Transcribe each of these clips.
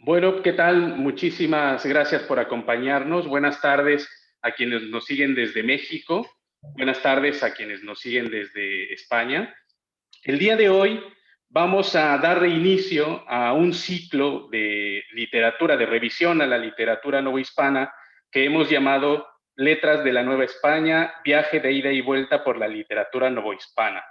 Bueno, ¿qué tal? Muchísimas gracias por acompañarnos. Buenas tardes a quienes nos siguen desde México. Buenas tardes a quienes nos siguen desde España. El día de hoy vamos a dar inicio a un ciclo de literatura, de revisión a la literatura novohispana que hemos llamado Letras de la Nueva España, viaje de ida y vuelta por la literatura novohispana.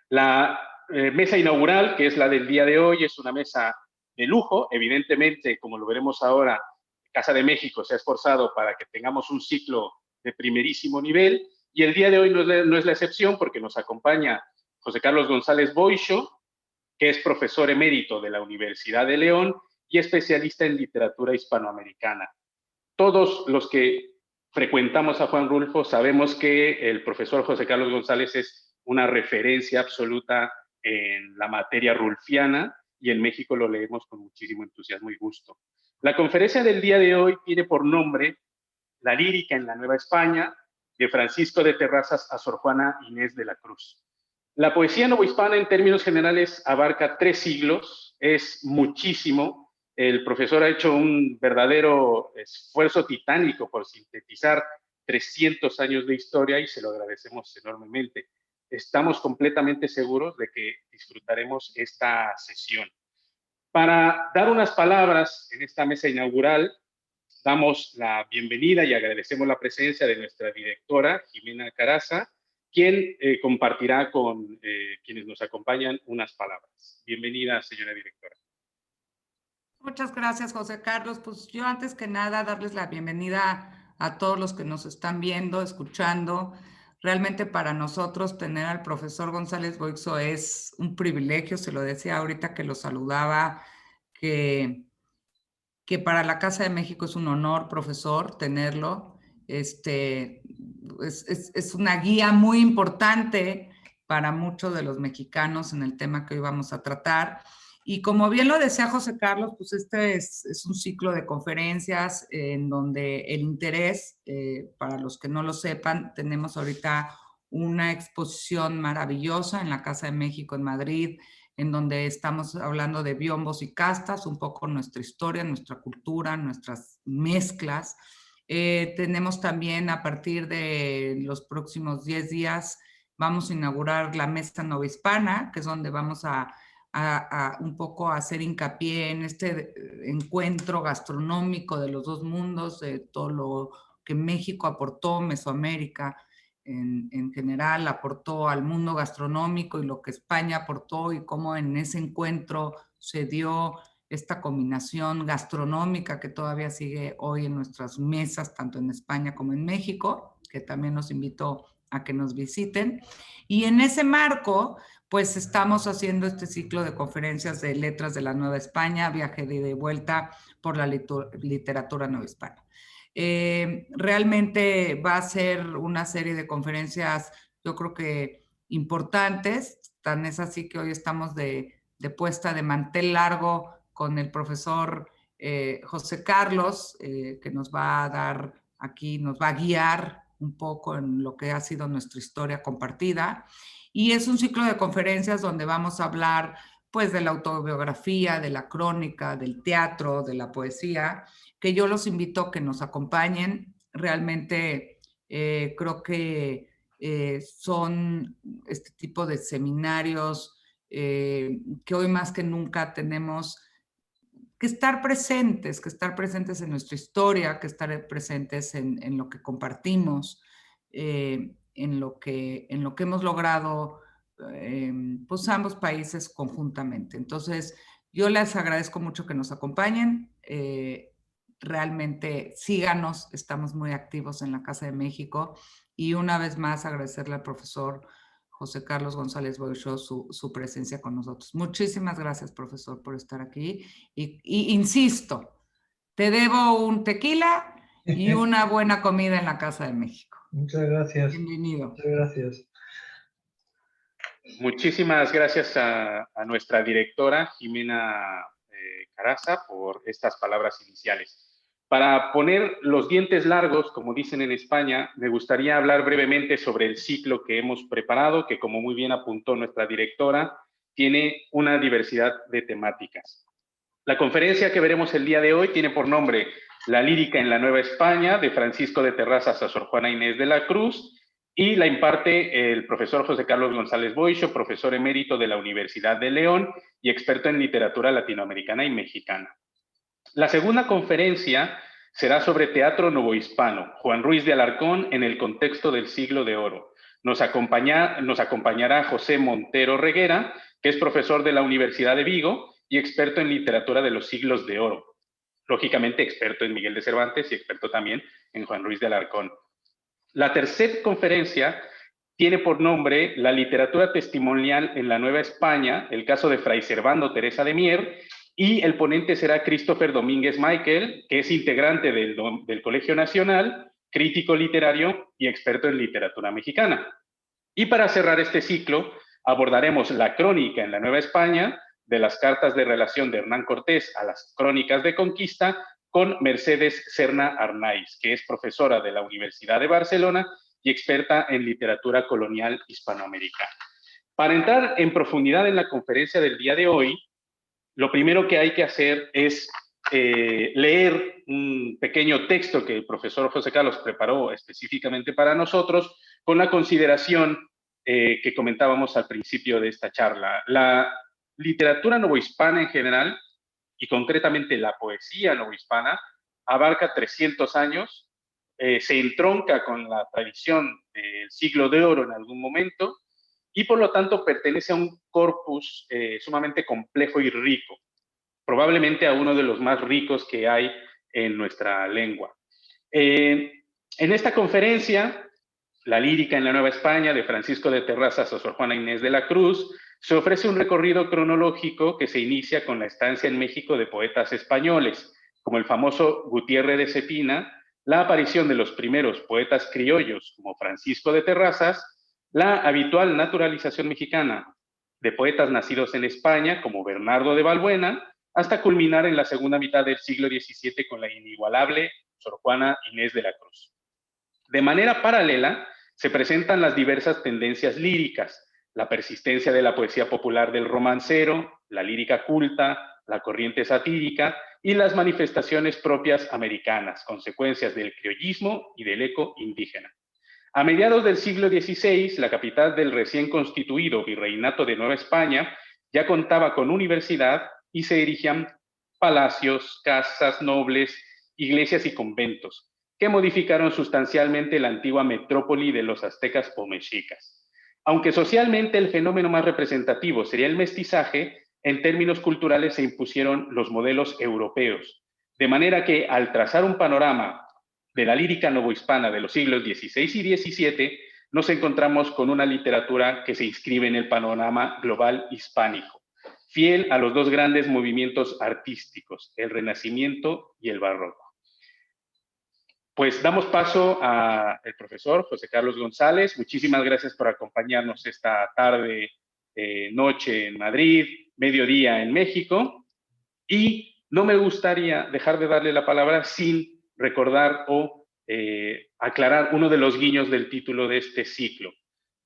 La mesa inaugural, que es la del día de hoy, es una mesa de lujo. Evidentemente, como lo veremos ahora, Casa de México se ha esforzado para que tengamos un ciclo de primerísimo nivel, y el día de hoy no es la excepción, porque nos acompaña José Carlos González Boixo, que es profesor emérito de la Universidad de León y especialista en literatura hispanoamericana. Todos los que frecuentamos a Juan Rulfo sabemos que el profesor José Carlos González es una referencia absoluta en la materia rulfiana, y en México lo leemos con muchísimo entusiasmo y gusto. La conferencia del día de hoy tiene por nombre La lírica en la Nueva España, de Francisco de Terrazas a Sor Juana Inés de la Cruz. La poesía novohispana en términos generales abarca 3 siglos, es muchísimo. El profesor ha hecho un verdadero esfuerzo titánico por sintetizar 300 años de historia y se lo agradecemos enormemente. Estamos completamente seguros de que disfrutaremos esta sesión. Para dar unas palabras en esta mesa inaugural, damos la bienvenida y agradecemos la presencia de nuestra directora, Jimena Caraza, quien compartirá con quienes nos acompañan unas palabras. Bienvenida, señora directora. Muchas gracias, José Carlos. Pues yo antes que nada darles la bienvenida a todos los que nos están viendo, escuchando. Realmente para nosotros tener al profesor González Boixo es un privilegio, se lo decía ahorita que lo saludaba, que, que para la Casa de México es un honor, profesor, tenerlo. Es una guía muy importante para muchos de los mexicanos en el tema que hoy vamos a tratar. Y como bien lo decía José Carlos, pues es un ciclo de conferencias en donde el interés, para los que no lo sepan, tenemos ahorita una exposición maravillosa en la Casa de México en Madrid, en donde estamos hablando de biombos y castas, un poco nuestra historia, nuestra cultura, nuestras mezclas. Tenemos también a partir de los próximos 10 días, vamos a inaugurar la Mesa Novohispana, que es donde vamos a un poco hacer hincapié en este encuentro gastronómico de los dos mundos, de todo lo que México aportó, Mesoamérica en general aportó al mundo gastronómico, y lo que España aportó, y cómo en ese encuentro se dio esta combinación gastronómica que todavía sigue hoy en nuestras mesas, tanto en España como en México, que también nos invitó a que nos visiten. Y en ese marco, pues estamos haciendo este ciclo de conferencias de Letras de la Nueva España, viaje de ida y vuelta por la literatura nueva hispana. Realmente va a ser una serie de conferencias, yo creo que importantes. Tan es así que hoy estamos de puesta de mantel largo con el profesor José Carlos, que nos va a dar aquí, nos va a guiar un poco en lo que ha sido nuestra historia compartida. Y es un ciclo de conferencias donde vamos a hablar pues de la autobiografía, de la crónica, del teatro, de la poesía, que yo los invito a que nos acompañen. Realmente creo que son este tipo de seminarios que hoy más que nunca tenemos que estar presentes en nuestra historia, que estar presentes en lo que compartimos, en lo que hemos logrado pues ambos países conjuntamente. Entonces, yo les agradezco mucho que nos acompañen. Realmente síganos, estamos muy activos en la Casa de México, y una vez más agradecerle al profesor José Carlos González Boixo su presencia con nosotros. Muchísimas gracias, profesor, por estar aquí. Y insisto, te debo un tequila y una buena comida en la Casa de México. Muchas gracias. Bienvenido. Muchas gracias. Muchísimas gracias a nuestra directora, Jimena Caraza, por estas palabras iniciales. Para poner los dientes largos, como dicen en España, me gustaría hablar brevemente sobre el ciclo que hemos preparado, que como muy bien apuntó nuestra directora, tiene una diversidad de temáticas. La conferencia que veremos el día de hoy tiene por nombre La lírica en la Nueva España, de Francisco de Terrazas a Sor Juana Inés de la Cruz, y la imparte el profesor José Carlos González Boixo, profesor emérito de la Universidad de León y experto en literatura latinoamericana y mexicana. La segunda conferencia será sobre teatro novohispano, Juan Ruiz de Alarcón en el contexto del Siglo de Oro. Nos acompañará José Montero Reguera, que es profesor de la Universidad de Vigo y experto en literatura de los siglos de oro. Lógicamente experto en Miguel de Cervantes y experto también en Juan Ruiz de Alarcón. La tercera conferencia tiene por nombre La literatura testimonial en la Nueva España, el caso de Fray Servando Teresa de Mier, y el ponente será Christopher Domínguez Michael, que es integrante del Colegio Nacional, crítico literario y experto en literatura mexicana. Y para cerrar este ciclo, abordaremos la crónica en la Nueva España, de las cartas de relación de Hernán Cortés a las crónicas de conquista, con Mercedes Serna Arnaiz, que es profesora de la Universidad de Barcelona y experta en literatura colonial hispanoamericana. Para entrar en profundidad en la conferencia del día de hoy, lo primero que hay que hacer es leer un pequeño texto que el profesor José Carlos preparó específicamente para nosotros, con la consideración que comentábamos al principio de esta charla. La literatura novohispana en general, y concretamente la poesía novohispana, abarca 300 años, se entronca con la tradición del siglo de oro en algún momento, y por lo tanto pertenece a un corpus sumamente complejo y rico, probablemente a uno de los más ricos que hay en nuestra lengua. En esta conferencia, La lírica en la Nueva España, de Francisco de Terrazas a Sor Juana Inés de la Cruz, se ofrece un recorrido cronológico que se inicia con la estancia en México de poetas españoles, como el famoso Gutiérrez de Cepina, la aparición de los primeros poetas criollos, como Francisco de Terrazas, la habitual naturalización mexicana de poetas nacidos en España, como Bernardo de Balbuena, hasta culminar en la segunda mitad del siglo XVII con la inigualable Sor Juana Inés de la Cruz. De manera paralela, se presentan las diversas tendencias líricas, la persistencia de la poesía popular del romancero, la lírica culta, la corriente satírica y las manifestaciones propias americanas, consecuencias del criollismo y del eco indígena. A mediados del siglo XVI, la capital del recién constituido Virreinato de Nueva España ya contaba con universidad y se erigían palacios, casas nobles, iglesias y conventos, que modificaron sustancialmente la antigua metrópoli de los aztecas o mexicas. Aunque socialmente el fenómeno más representativo sería el mestizaje, en términos culturales se impusieron los modelos europeos, de manera que al trazar un panorama de la lírica novohispana de los siglos XVI y XVII, nos encontramos con una literatura que se inscribe en el panorama global hispánico, fiel a los dos grandes movimientos artísticos, el Renacimiento y el Barroco. Pues damos paso al profesor José Carlos González. Muchísimas gracias por acompañarnos esta tarde, noche en Madrid, mediodía en México. Y no me gustaría dejar de darle la palabra sin recordar o aclarar uno de los guiños del título de este ciclo.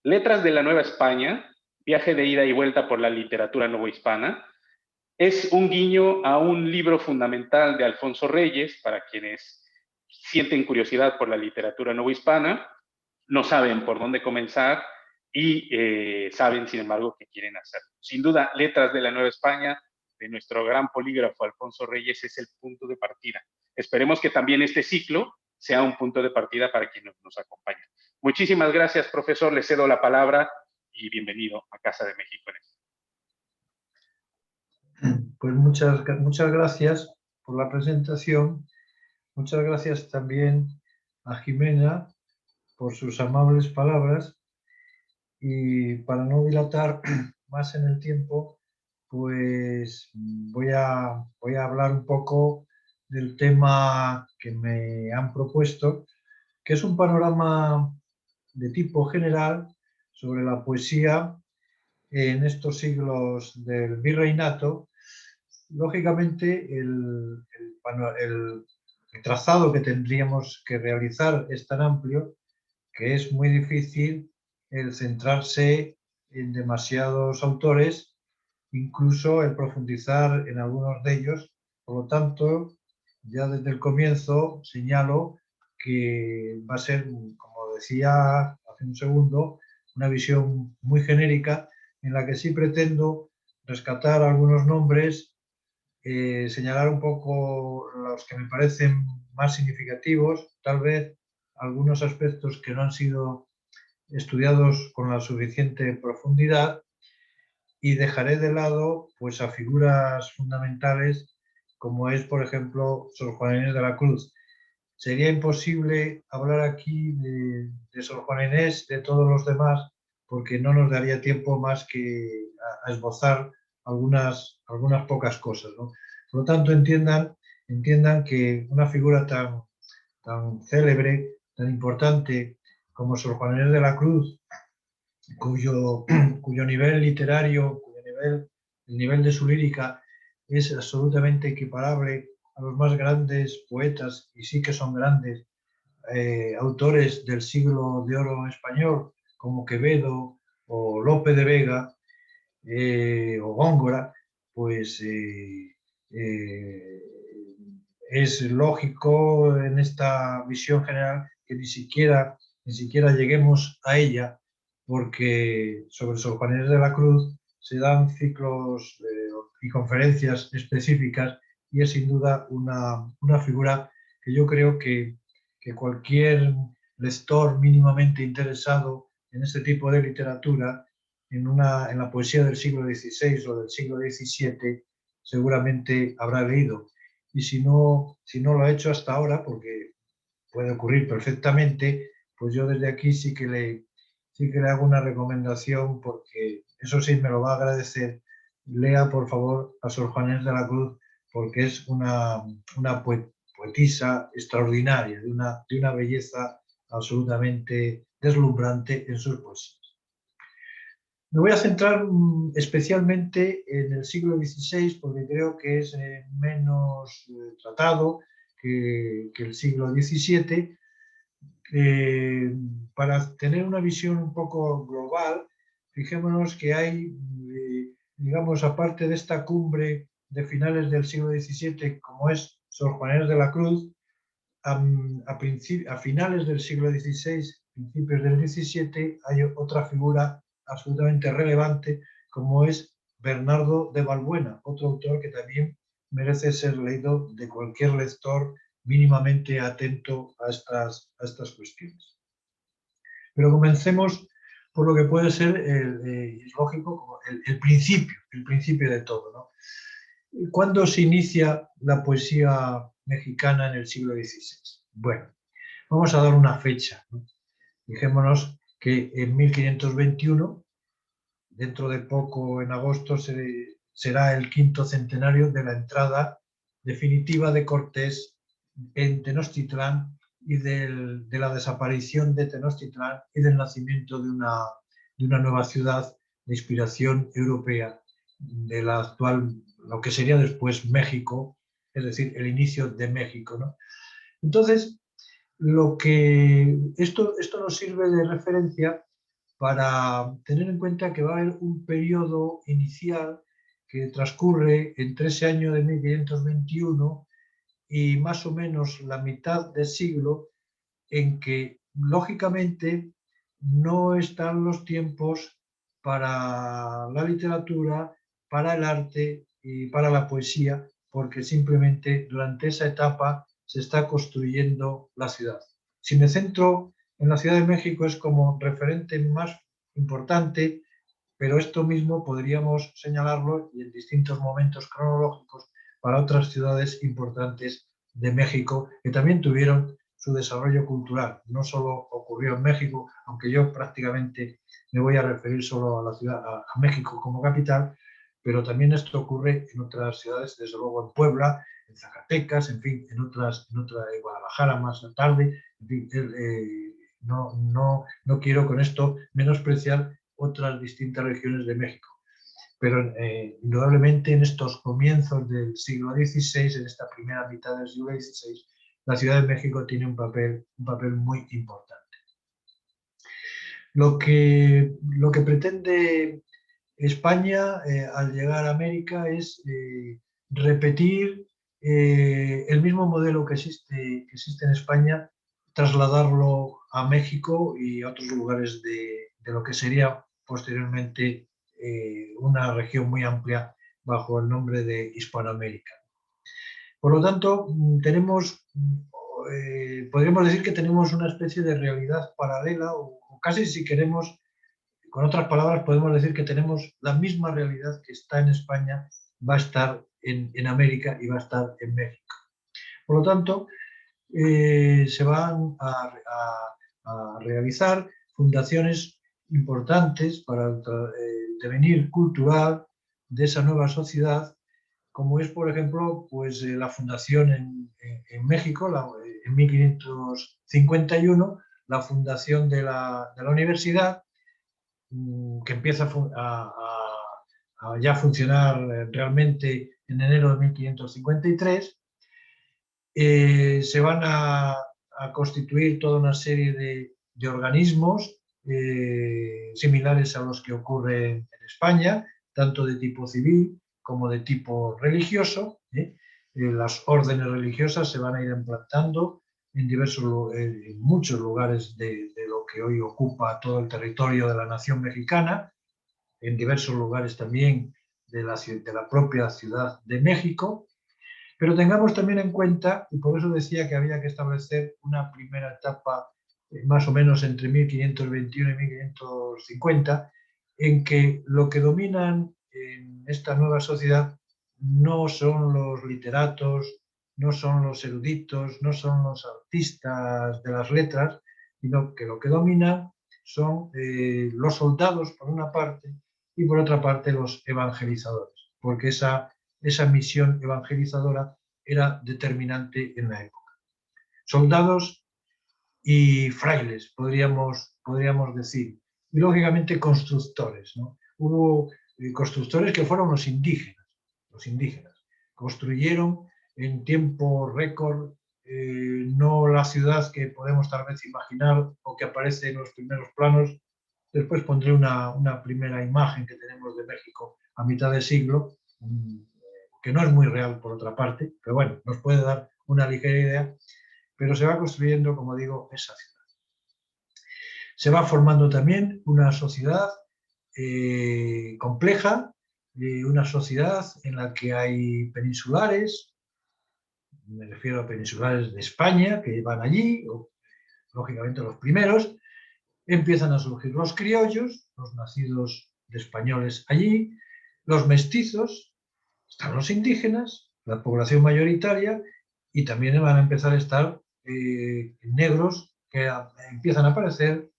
Letras de la Nueva España, viaje de ida y vuelta por la literatura novohispana, es un guiño a un libro fundamental de Alfonso Reyes, para quienes sienten curiosidad por la literatura novohispana, no saben por dónde comenzar y saben, sin embargo, que quieren hacerlo. Sin duda, Letras de la Nueva España, de nuestro gran polígrafo Alfonso Reyes, es el punto de partida. Esperemos que también este ciclo sea un punto de partida para quienes nos acompañan. Muchísimas gracias, profesor. Le cedo la palabra y bienvenido a Casa de México. Pues muchas gracias por la presentación. Muchas gracias también a Jimena por sus amables palabras. Y para no dilatar más en el tiempo, pues voy a hablar un poco del tema que me han propuesto, que es un panorama de tipo general sobre la poesía en estos siglos del virreinato. Lógicamente, el trazado que tendríamos que realizar es tan amplio que es muy difícil el centrarse en demasiados autores incluso el profundizar en algunos de ellos. Por lo tanto, ya desde el comienzo señalo que va a ser, como decía hace un segundo, una visión muy genérica en la que sí pretendo rescatar algunos nombres, señalar un poco los que me parecen más significativos, tal vez algunos aspectos que no han sido estudiados con la suficiente profundidad, y dejaré de lado pues, a figuras fundamentales como es, por ejemplo, Sor Juana Inés de la Cruz. Sería imposible hablar aquí de Sor Juana Inés, de todos los demás, porque no nos daría tiempo más que a esbozar algunas pocas cosas, ¿no? Por lo tanto, entiendan que una figura tan célebre, tan importante como Sor Juana Inés de la Cruz, cuyo nivel literario, el nivel de su lírica es absolutamente equiparable a los más grandes poetas, y sí que son grandes, autores del siglo de oro español, como Quevedo o Lope de Vega o Góngora, pues es lógico en esta visión general que ni siquiera lleguemos a ella, porque sobre Sor Juana Inés de la Cruz se dan ciclos y conferencias específicas, y es sin duda una figura que yo creo que cualquier lector mínimamente interesado en este tipo de literatura, en la poesía del siglo XVI o del siglo XVII, seguramente habrá leído. Y si no lo ha hecho hasta ahora, porque puede ocurrir perfectamente, pues yo desde aquí sí que le hago una recomendación, porque eso sí me lo va a agradecer. Lea, por favor, a Sor Juana Inés de la Cruz, porque es una poetisa extraordinaria, de una belleza absolutamente deslumbrante en sus poesías. Me voy a centrar especialmente en el siglo XVI, porque creo que es menos tratado que el siglo XVII. Para tener una visión un poco global, fijémonos que hay, digamos, aparte de esta cumbre de finales del siglo XVII, como es Sor Juana Inés de la Cruz, a finales del siglo XVI, principios del XVII, hay otra figura absolutamente relevante, como es Bernardo de Balbuena, otro autor que también merece ser leído de cualquier lector mínimamente atento a estas cuestiones. Pero comencemos por lo que puede ser, es lógico, el principio de todo, ¿no? ¿Cuándo se inicia la poesía mexicana en el siglo XVI? Bueno, vamos a dar una fecha, ¿no? Fijémonos que en 1521, dentro de poco, en agosto, será el 5º centenario de la entrada definitiva de Cortés en Tenochtitlán y de la desaparición de Tenochtitlán y del nacimiento de una nueva ciudad de inspiración europea, de la actual, lo que sería después México, es decir, el inicio de México, ¿no? Entonces, esto nos sirve de referencia para tener en cuenta que va a haber un periodo inicial que transcurre entre ese año de 1521 y más o menos la mitad del siglo, en que lógicamente no están los tiempos para la literatura, para el arte y para la poesía, porque simplemente durante esa etapa se está construyendo la ciudad. Si me centro en la Ciudad de México, es como referente más importante, pero esto mismo podríamos señalarlo y en distintos momentos cronológicos para otras ciudades importantes de México que también tuvieron su desarrollo cultural. No solo ocurrió en México, aunque yo prácticamente me voy a referir solo a la ciudad, a México como capital, pero también esto ocurre en otras ciudades, desde luego en Puebla, en Zacatecas, en fin, en Guadalajara más tarde. En fin, no quiero con esto menospreciar otras distintas regiones de México, pero indudablemente en estos comienzos del siglo XVI, en esta primera mitad del siglo XVI, la Ciudad de México tiene un papel muy importante. Lo que pretende España, al llegar a América, es repetir el mismo modelo que existe en España, trasladarlo a México y a otros lugares de lo que sería posteriormente una región muy amplia bajo el nombre de Hispanoamérica. Por lo tanto, podríamos decir que tenemos una especie de realidad paralela, o casi, si queremos, con otras palabras, podemos decir que tenemos la misma realidad que está en España, va a estar en América y va a estar en México. Por lo tanto, se van a realizar fundaciones importantes para el devenir cultural de esa nueva sociedad, como es, por ejemplo, pues, la fundación en México, en 1551, la fundación de la universidad, que empieza a ya funcionar realmente en enero de 1553. Se van a constituir toda una serie de organismos similares a los que ocurren en España, tanto de tipo civil como de tipo religioso. Las órdenes religiosas se van a ir implantando en muchos lugares de lo que hoy ocupa todo el territorio de la nación mexicana, en diversos lugares también de la propia Ciudad de México. Pero tengamos también en cuenta, y por eso decía que había que establecer una primera etapa más o menos entre 1521 y 1550, en que lo que dominan en esta nueva sociedad no son los literatos, no son los eruditos, no son los artistas de las letras, sino que lo que dominan son los soldados, por una parte, y por otra parte los evangelizadores, porque esa misión evangelizadora era determinante en la época. Soldados y frailes, podríamos decir, y lógicamente constructores, ¿no? Hubo constructores que fueron los indígenas. Construyeron en tiempo récord, no la ciudad que podemos tal vez imaginar o que aparece en los primeros planos. Después pondré una primera imagen que tenemos de México a mitad de siglo, que no es muy real por otra parte, pero bueno, nos puede dar una ligera idea, pero se va construyendo, como digo, esa ciudad. Se va formando también una sociedad compleja, una sociedad en la que hay peninsulares, me refiero a peninsulares de España, que van allí, lógicamente los primeros. Empiezan a surgir los criollos, los nacidos de españoles allí, los mestizos, están los indígenas, la población mayoritaria, y también van a empezar a estar negros que empiezan a aparecer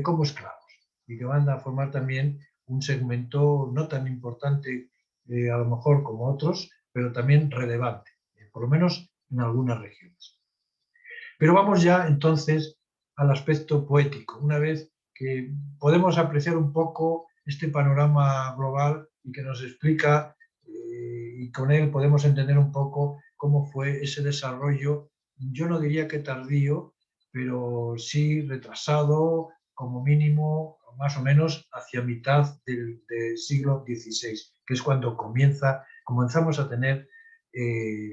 como esclavos y que van a formar también un segmento no tan importante a lo mejor como otros, pero también relevante, por lo menos en algunas regiones. Pero vamos ya entonces al aspecto poético, una vez que podemos apreciar un poco este panorama global y que nos explica, y con él podemos entender un poco cómo fue ese desarrollo, yo no diría que tardío, pero sí retrasado, como mínimo, más o menos hacia mitad del siglo XVI, que es cuando comenzamos a tener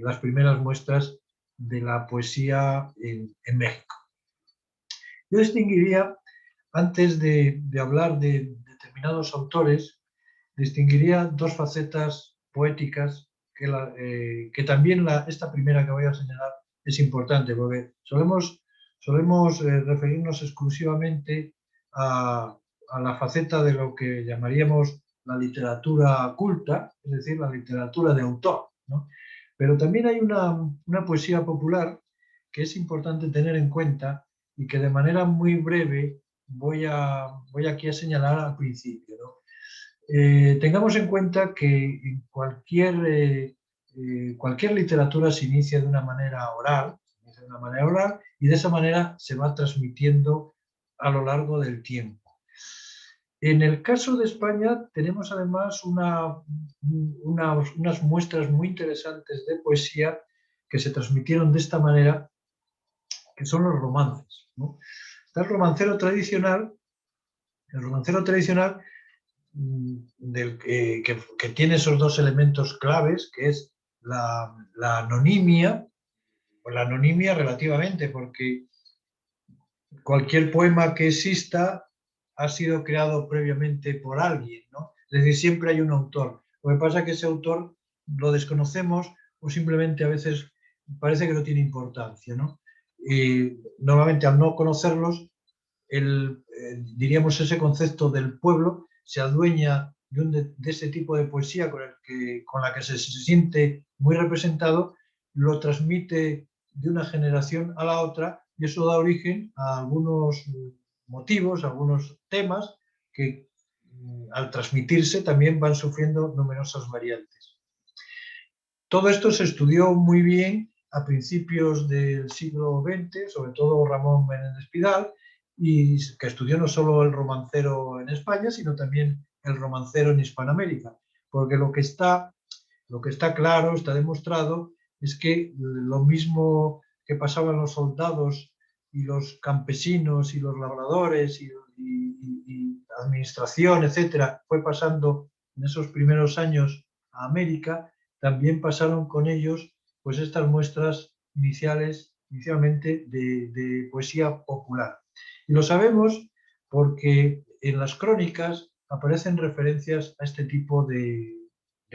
las primeras muestras de la poesía en México. Yo distinguiría, antes de hablar de determinados autores, distinguiría dos facetas poéticas que también esta primera que voy a señalar es importante, porque solemos referirnos exclusivamente a la faceta de lo que llamaríamos la literatura culta, es decir, la literatura de autor, ¿no? Pero también hay una poesía popular que es importante tener en cuenta y que de manera muy breve voy aquí a señalar al principio, ¿no? Tengamos en cuenta que cualquier literatura se inicia de una manera oral, y de esa manera se va transmitiendo a lo largo del tiempo. En el caso de España tenemos además unas muestras muy interesantes de poesía que se transmitieron de esta manera, que son los romances, ¿no? Está el romancero tradicional que tiene esos dos elementos claves, que es la anonimia, o la anonimia relativamente, porque cualquier poema que exista ha sido creado previamente por alguien, ¿no? Es decir, siempre hay un autor. Lo que pasa es que ese autor lo desconocemos o simplemente a veces parece que no tiene importancia, ¿no? Y normalmente al no conocerlos, diríamos ese concepto del pueblo se adueña de ese tipo de poesía con la que se siente muy representado, lo transmite de una generación a la otra y eso da origen a algunos motivos, a algunos temas que al transmitirse también van sufriendo numerosas variantes. Todo esto se estudió muy bien a principios del siglo XX, sobre todo Ramón Menéndez Pidal, y que estudió no solo el romancero en España, sino también el romancero en Hispanoamérica, porque lo que está claro, está demostrado, es que lo mismo que pasaban los soldados y los campesinos y los labradores y administración, etcétera, fue pasando en esos primeros años a América, también pasaron con ellos pues estas muestras inicialmente de poesía popular. Y lo sabemos porque en las crónicas aparecen referencias a este tipo de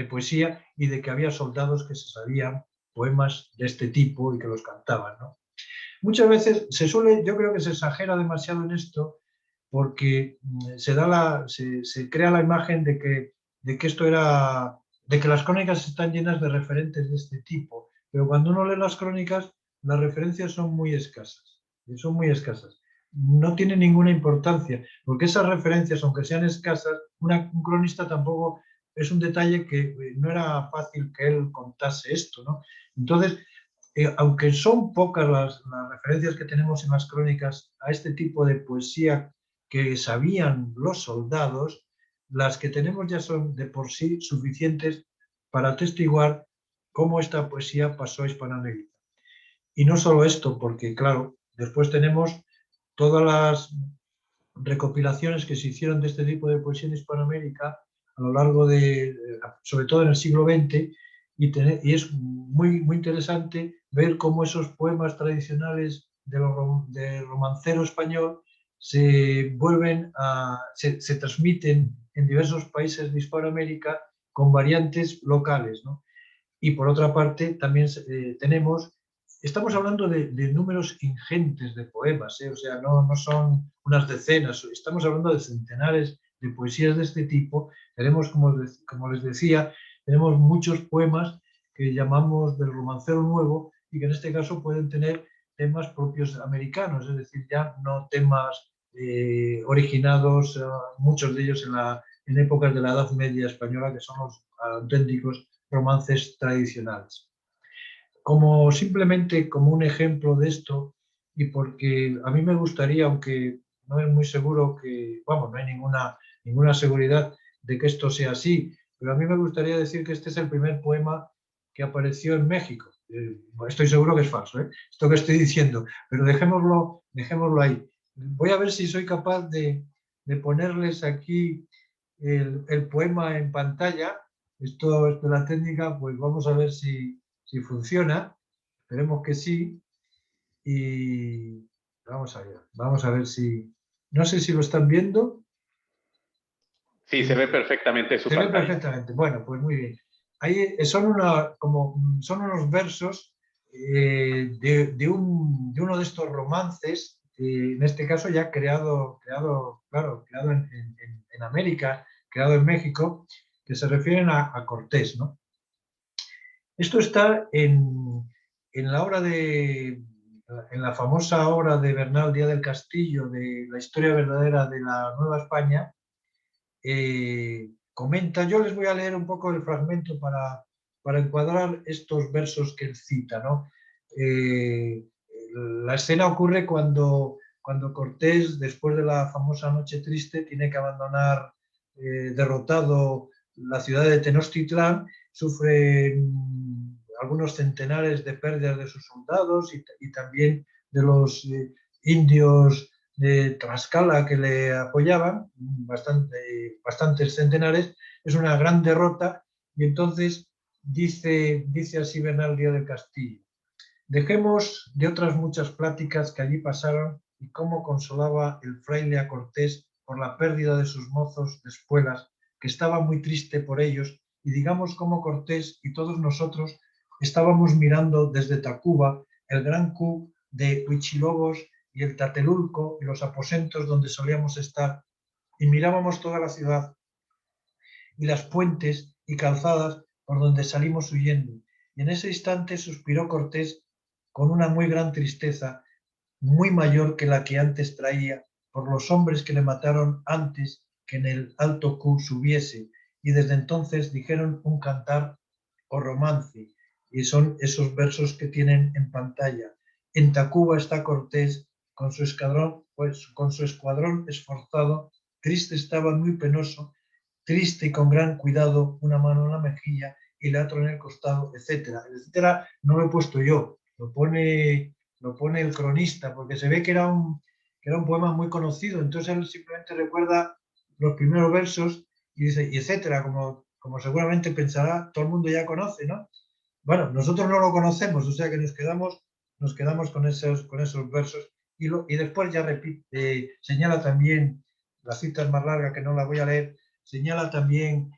poesía y de que había soldados que se sabían poemas de este tipo y que los cantaban, ¿no? Muchas veces yo creo que se exagera demasiado en esto porque se crea la imagen de que esto era, de que las crónicas están llenas de referentes de este tipo, pero cuando uno lee las crónicas, las referencias son muy escasas, no tienen ninguna importancia, porque esas referencias, aunque sean escasas, un cronista tampoco, es un detalle que no era fácil que él contase esto, ¿no? Entonces, aunque son pocas las referencias que tenemos en las crónicas a este tipo de poesía que sabían los soldados, las que tenemos ya son de por sí suficientes para atestiguar cómo esta poesía pasó a Hispanoamérica. Y no solo esto, porque claro, después tenemos todas las recopilaciones que se hicieron de este tipo de poesía en Hispanoamérica a lo largo sobre todo en el siglo XX, y es muy, muy interesante ver cómo esos poemas tradicionales del romancero español se transmiten en diversos países de Hispanoamérica con variantes locales, ¿no? Y por otra parte también estamos hablando de números ingentes de poemas, o sea, no son unas decenas, estamos hablando de centenares de poesías de este tipo. Tenemos, como les decía, tenemos muchos poemas que llamamos del romancero nuevo y que en este caso pueden tener temas propios americanos, es decir, ya no temas originados, muchos de ellos en épocas de la Edad Media española, que son los auténticos romances tradicionales. Simplemente como un ejemplo de esto, y porque a mí me gustaría, aunque no es muy seguro no hay ninguna seguridad de que esto sea así, pero a mí me gustaría decir que este es el primer poema que apareció en México. Estoy seguro que es falso, esto que estoy diciendo, pero dejémoslo ahí. Voy a ver si soy capaz de ponerles aquí el poema en pantalla. Esto es de la técnica, pues vamos a ver si funciona. Esperemos que sí. Y vamos allá. Vamos a ver si... No sé si lo están viendo. Sí, se ve perfectamente su pantalla. Se ve perfectamente. Bueno, pues muy bien. Ahí son unos versos de uno de estos romances, en este caso ya creado en América, creado en México, que se refieren a Cortés, ¿no? Esto está en la famosa obra de Bernal Díaz del Castillo, de la historia verdadera de la Nueva España. Comenta, yo les voy a leer un poco el fragmento para encuadrar estos versos que él cita, ¿no? La escena ocurre cuando Cortés, después de la famosa Noche Triste, tiene que abandonar derrotado la ciudad de Tenochtitlán, sufre algunos centenares de pérdidas de sus soldados y también de los indios de Tlaxcala que le apoyaban, bastantes centenares, es una gran derrota. Y entonces dice así Bernal Díaz del Castillo: dejemos de otras muchas pláticas que allí pasaron y cómo consolaba el fraile a Cortés por la pérdida de sus mozos de espuelas, que estaba muy triste por ellos, y digamos cómo Cortés y todos nosotros estábamos mirando desde Tacuba el gran cu de Huichilobos y el Tatelulco y los aposentos donde solíamos estar, y mirábamos toda la ciudad y las puentes y calzadas por donde salimos huyendo. Y en ese instante suspiró Cortés con una muy gran tristeza, muy mayor que la que antes traía, por los hombres que le mataron antes que en el Alto Q subiese, y desde entonces dijeron un cantar o romance, y son esos versos que tienen en pantalla. En Tacuba está Cortés con su escuadrón, pues, con su escuadrón esforzado, triste estaba, muy penoso, triste y con gran cuidado, una mano en la mejilla y la otra en el costado, etcétera. Etcétera no lo he puesto yo, lo pone el cronista, porque se ve que era un poema muy conocido. Entonces él simplemente recuerda los primeros versos y dice, y etcétera, como seguramente pensará, todo el mundo ya conoce, ¿no? Bueno, nosotros no lo conocemos, o sea que nos quedamos con esos versos, y después ya repite, señala también, la cita es más larga que no la voy a leer, señala también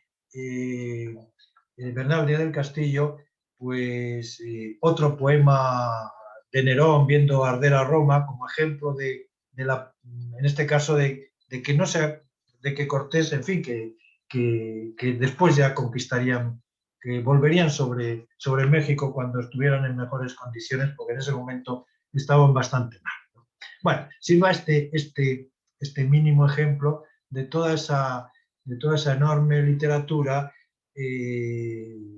Bernal Díaz del Castillo, pues otro poema de Nerón viendo arder a Roma como ejemplo en este caso de que no sea, de que Cortés, en fin, que después ya conquistarían, que volverían sobre México cuando estuvieran en mejores condiciones, porque en ese momento estaban bastante mal, ¿no? Bueno, sirva este mínimo ejemplo de toda esa enorme literatura que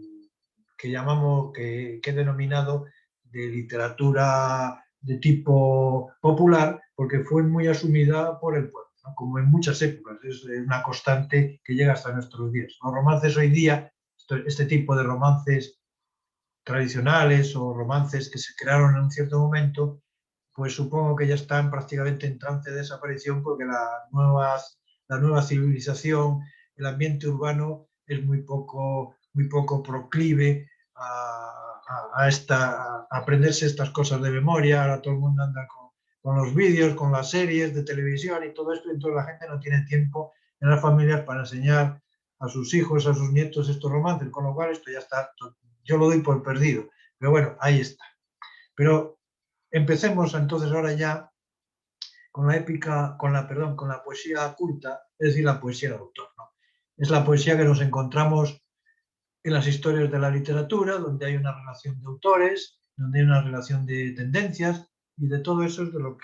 he denominado de literatura de tipo popular, porque fue muy asumida por el pueblo, ¿no? Como en muchas épocas, es una constante que llega hasta nuestros días. Los romances hoy día, este tipo de romances tradicionales o romances que se crearon en un cierto momento, pues supongo que ya están prácticamente en trance de desaparición, porque la nueva civilización, el ambiente urbano es muy poco proclive a aprenderse estas cosas de memoria. Ahora todo el mundo anda con los vídeos, con las series de televisión y todo esto, entonces la gente no tiene tiempo en las familias para enseñar a sus hijos, a sus nietos estos romances, con lo cual esto ya está, yo lo doy por perdido, pero bueno, ahí está. Pero empecemos entonces ahora ya con la poesía culta, es decir, la poesía de autor, ¿no? Es la poesía que nos encontramos en las historias de la literatura, donde hay una relación de autores, donde hay una relación de tendencias, y de todo eso es de lo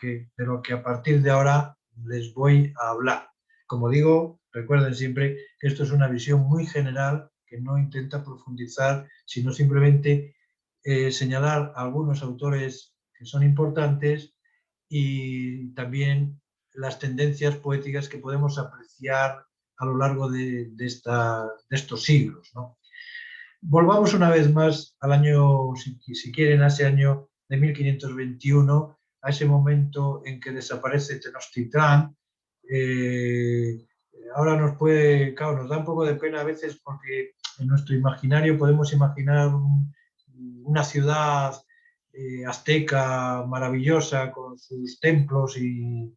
que a partir de ahora les voy a hablar. Como digo, recuerden siempre que esto es una visión muy general, que no intenta profundizar, sino simplemente señalar algunos autores que son importantes y también las tendencias poéticas que podemos apreciar a lo largo de estos siglos, ¿no? Volvamos una vez más al año, si quieren, a ese año de 1521, a ese momento en que desaparece Tenochtitlán. Ahora nos da un poco de pena a veces, porque en nuestro imaginario podemos imaginar una ciudad azteca maravillosa con sus templos y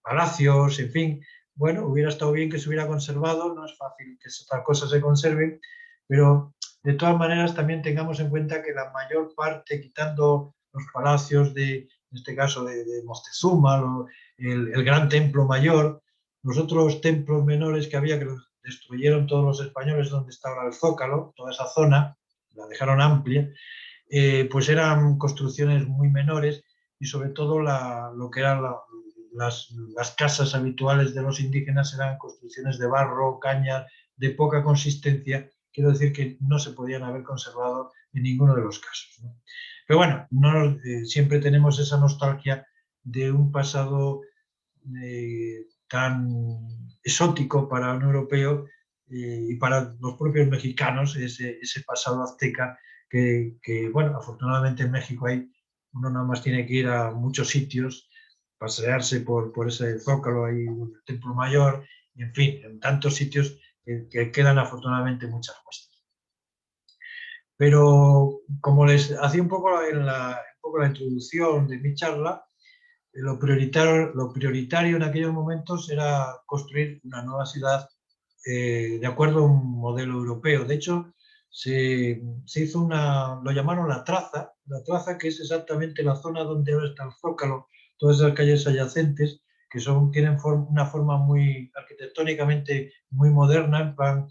palacios, en fin. Bueno, hubiera estado bien que se hubiera conservado, no es fácil que estas cosas se conserven, pero de todas maneras también tengamos en cuenta que la mayor parte, quitando los palacios en este caso de Moctezuma, el gran templo mayor, los otros templos menores que había, que los destruyeron todos los españoles, donde está ahora el Zócalo, toda esa zona, la dejaron amplia, pues eran construcciones muy menores, y sobre todo lo que eran las casas habituales de los indígenas eran construcciones de barro, caña, de poca consistencia. Quiero decir que no se podían haber conservado en ninguno de los casos, ¿no? Pero bueno, siempre tenemos esa nostalgia de un pasado tan exótico para un europeo y para los propios mexicanos, ese pasado azteca que, bueno, afortunadamente en México hay uno nada más tiene que ir a muchos sitios, pasearse por ese Zócalo, ahí, el Templo Mayor, y en fin, en tantos sitios que quedan afortunadamente muchas muestras. Pero como les hacía un poco la introducción de mi charla, lo prioritario en aquellos momentos era construir una nueva ciudad de acuerdo a un modelo europeo. De hecho, se hizo lo llamaron la traza, que es exactamente la zona donde ahora está el Zócalo, todas esas calles adyacentes, que tienen una forma muy arquitectónicamente muy moderna, en plan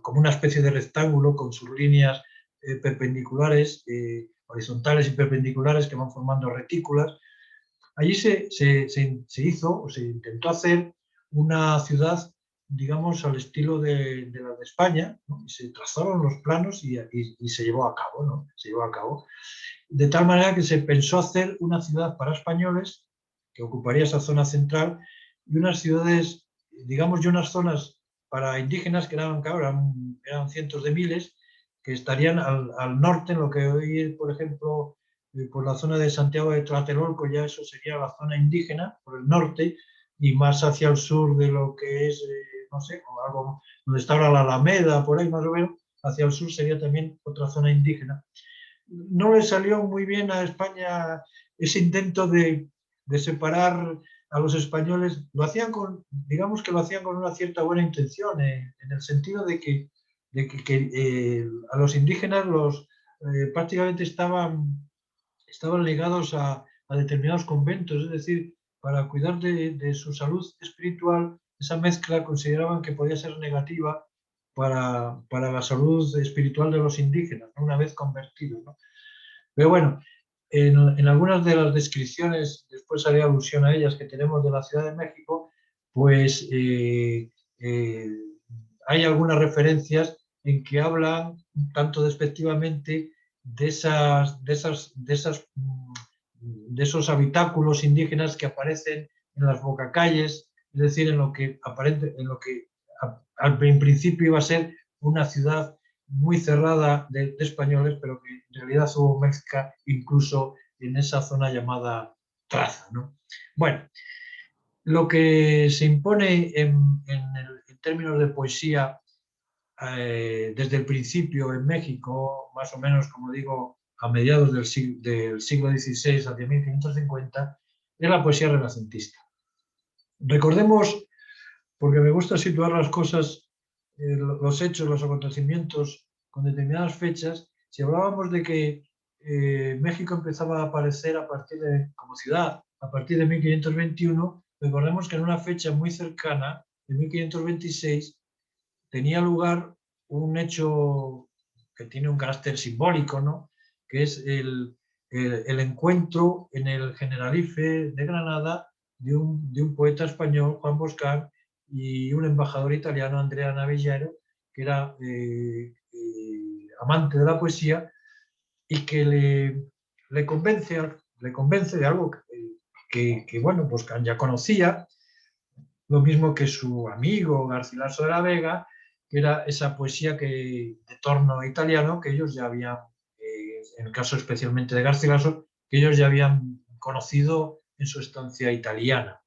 como una especie de rectángulo con sus líneas perpendiculares, horizontales y perpendiculares que van formando retículas. Allí se hizo o se intentó hacer una ciudad, digamos, al estilo de la de España, ¿no? Y se trazaron los planos y se llevó a cabo, ¿no? Se llevó a cabo. De tal manera que se pensó hacer una ciudad para españoles, que ocuparía esa zona central, y unas ciudades, digamos, y unas zonas para indígenas, que eran cientos de miles, que estarían al norte, en lo que hoy, por ejemplo, por la zona de Santiago de Tlatelolco, ya eso sería la zona indígena, por el norte, y más hacia el sur de lo que es, no sé, algo donde está ahora la Alameda, por ahí más o menos, hacia el sur sería también otra zona indígena. No le salió muy bien a España ese intento de separar a los españoles. Digamos que lo hacían con una cierta buena intención, en el sentido de que a los indígenas prácticamente estaban ligados a determinados conventos, es decir, para cuidar de su salud espiritual, esa mezcla consideraban que podía ser negativa para la salud espiritual de los indígenas, ¿no? Una vez convertidos, ¿no? Pero bueno, en algunas de las descripciones, después haré alusión a ellas, que tenemos de la Ciudad de México, pues hay algunas referencias en que hablan un tanto despectivamente de esos habitáculos indígenas que aparecen en las bocacalles, es decir, en lo que en principio iba a ser una ciudad muy cerrada de españoles, pero que en realidad hubo mezcla incluso en esa zona llamada traza, ¿no? Bueno, lo que se impone en términos de poesía desde el principio en México, más o menos, como digo, a mediados del siglo XVI, hacia 1550, es la poesía renacentista. Recordemos, porque me gusta situar las cosas, los hechos, los acontecimientos con determinadas fechas. Si hablábamos de que México empezaba a aparecer como ciudad a partir de 1521, recordemos que en una fecha muy cercana, de 1526, tenía lugar un hecho que tiene un carácter simbólico, ¿no? Que es el encuentro en el Generalife de Granada de un poeta español, Juan Boscán, y un embajador italiano, Andrea Navillero, que era amante de la poesía y que le convence de algo que bueno, Boscán ya conocía, lo mismo que su amigo Garcilaso de la Vega, que era esa poesía de torno italiano que ellos ya habían, en el caso especialmente de Garcilaso, que ellos ya habían conocido en su estancia italiana.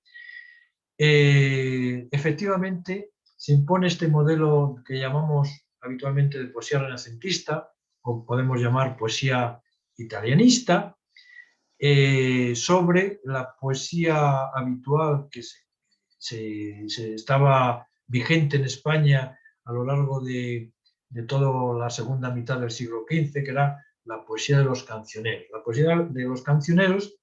Efectivamente, se impone este modelo que llamamos habitualmente de poesía renacentista, o podemos llamar poesía italianista, sobre la poesía habitual que se estaba vigente en España a lo largo de toda la segunda mitad del siglo XV, que era la poesía de los cancioneros. La poesía de los cancioneros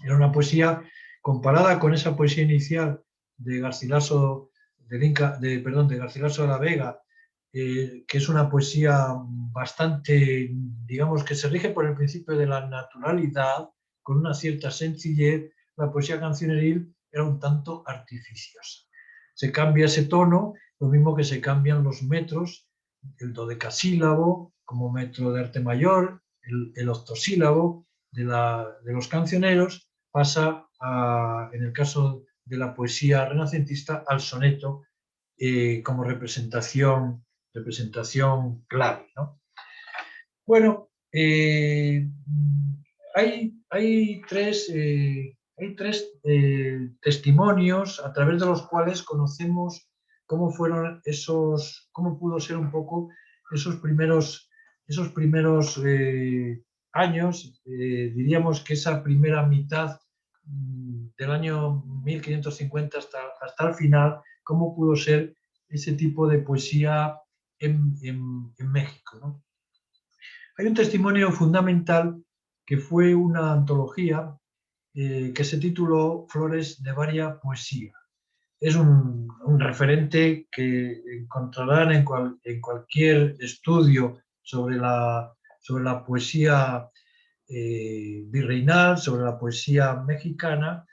era una poesía comparada con esa poesía inicial de Garcilaso de Garcilaso de la Vega, que es una poesía bastante, digamos, que se rige por el principio de la naturalidad, con una cierta sencillez. La poesía cancioneril era un tanto artificiosa. Se cambia ese tono, lo mismo que se cambian los metros, el dodecasílabo como metro de arte mayor, el octosílabo de los cancioneros pasa, en el caso de la poesía renacentista, al soneto como representación clave, ¿no? Bueno, hay tres testimonios a través de los cuales conocemos cómo fueron cómo pudo ser un poco esos primeros años, diríamos que esa primera mitad del año 1550 hasta el final, cómo pudo ser ese tipo de poesía en México, ¿no? Hay un testimonio fundamental que fue una antología que se tituló Flores de Varia Poesía. Es un referente que encontrarán en cualquier estudio sobre la poesía virreinal, sobre la poesía mexicana.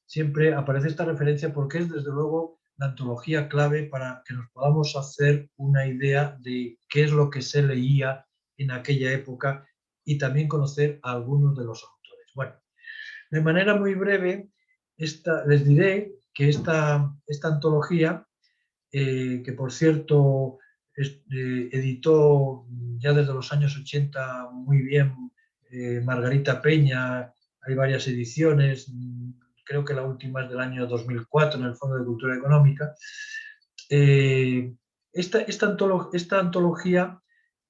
Siempre aparece esta referencia porque es desde luego la antología clave para que nos podamos hacer una idea de qué es lo que se leía en aquella época y también conocer a algunos de los autores. Bueno, de manera muy breve, les diré que esta antología, que por cierto editó ya desde los años 80 muy bien Margarita Peña, hay varias ediciones, creo que la última es del año 2004 en el Fondo de Cultura Económica. Esta antología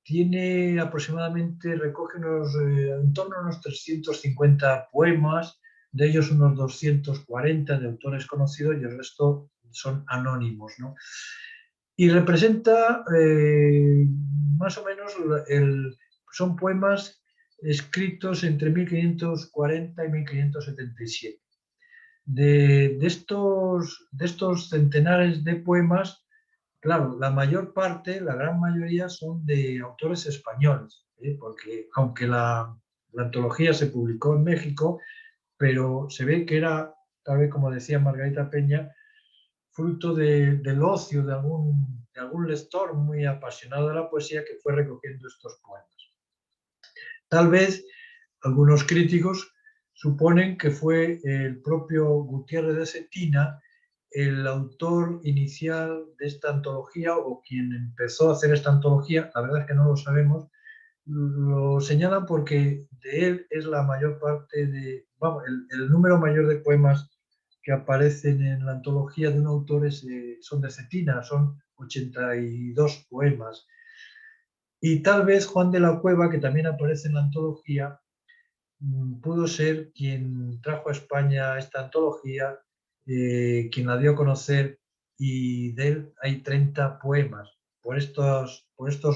tiene aproximadamente, recoge en torno a unos 350 poemas, de ellos unos 240 de autores conocidos y el resto son anónimos, ¿no? Y representa más o menos, son poemas escritos entre 1540 y 1577. De estos centenares de poemas, claro, la mayor parte, la gran mayoría son de autores españoles, porque aunque la antología se publicó en México, pero se ve que era, tal vez como decía Margarita Peña, fruto del ocio de algún lector muy apasionado de la poesía que fue recogiendo estos poemas. Tal vez algunos críticos suponen que fue el propio Gutiérrez de Cetina el autor inicial de esta antología o quien empezó a hacer esta antología. La verdad es que no lo sabemos. Lo señalan porque de él es la mayor parte el número mayor de poemas que aparecen en la antología de un autor son de Cetina, son 82 poemas. Y tal vez Juan de la Cueva, que también aparece en la antología, pudo ser quien trajo a España esta antología, quien la dio a conocer, y de él hay 30 poemas. Por estos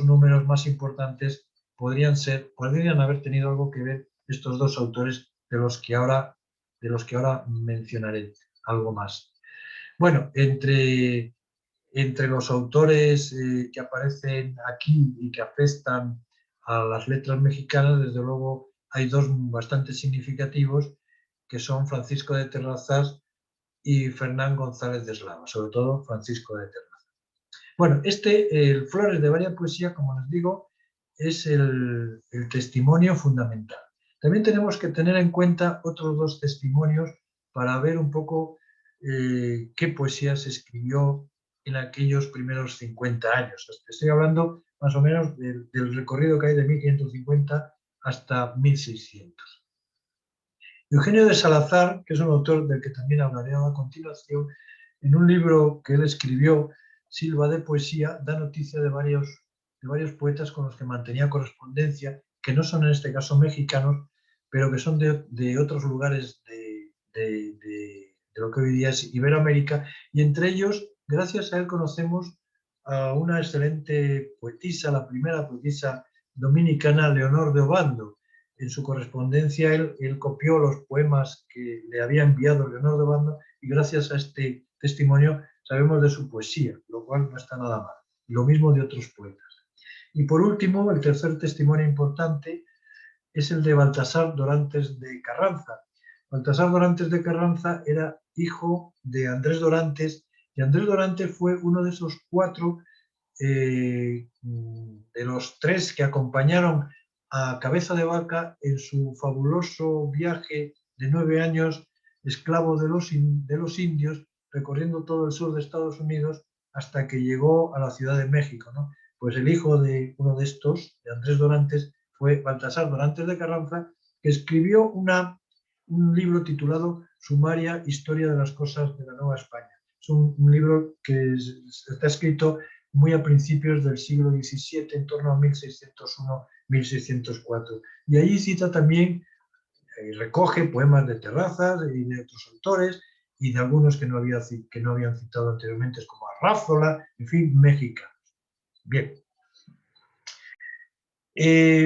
números más importantes podrían haber tenido algo que ver estos dos autores de los que ahora mencionaré algo más. Bueno, entre los autores que aparecen aquí y que afectan a las letras mexicanas, desde luego hay dos bastante significativos, que son Francisco de Terrazas y Fernán González de Eslava, sobre todo Francisco de Terrazas. Bueno, el Flores de Varia Poesía, como les digo, es el testimonio fundamental. También tenemos que tener en cuenta otros dos testimonios para ver un poco qué poesía se escribió en aquellos primeros 50 años. Estoy hablando más o menos del recorrido que hay de 1550 hasta 1600. Eugenio de Salazar, que es un autor del que también hablaré a continuación, en un libro que él escribió, Silva de Poesía, da noticia de varios poetas con los que mantenía correspondencia, que no son en este caso mexicanos, pero que son de otros lugares de lo que hoy día es Iberoamérica, y entre ellos, gracias a él, conocemos a una excelente poetisa, la primera poetisa dominicana, Leonor de Obando. En su correspondencia él copió los poemas que le había enviado Leonor de Obando, y gracias a este testimonio sabemos de su poesía, lo cual no está nada mal. Y lo mismo de otros poetas. Y por último, el tercer testimonio importante es el de Baltasar Dorantes de Carranza. Baltasar Dorantes de Carranza era hijo de Andrés Dorantes, y Andrés Dorantes fue uno de esos 4, de los 3 que acompañaron a Cabeza de Vaca en su fabuloso viaje de 9 años, esclavo de los indios, recorriendo todo el sur de Estados Unidos hasta que llegó a la Ciudad de México, ¿no? Pues el hijo de uno de estos, de Andrés Dorantes, fue Baltasar Dorantes de Carranza, que escribió un libro titulado Sumaria Historia de las Cosas de la Nueva España. Es un libro que está escrito muy a principios del siglo XVII, en torno a 1601-1604. Y allí cita también, recoge poemas de Terrazas y de otros autores, y de algunos que no habían citado anteriormente, como Arrázola, en fin, mexicanos. Bien.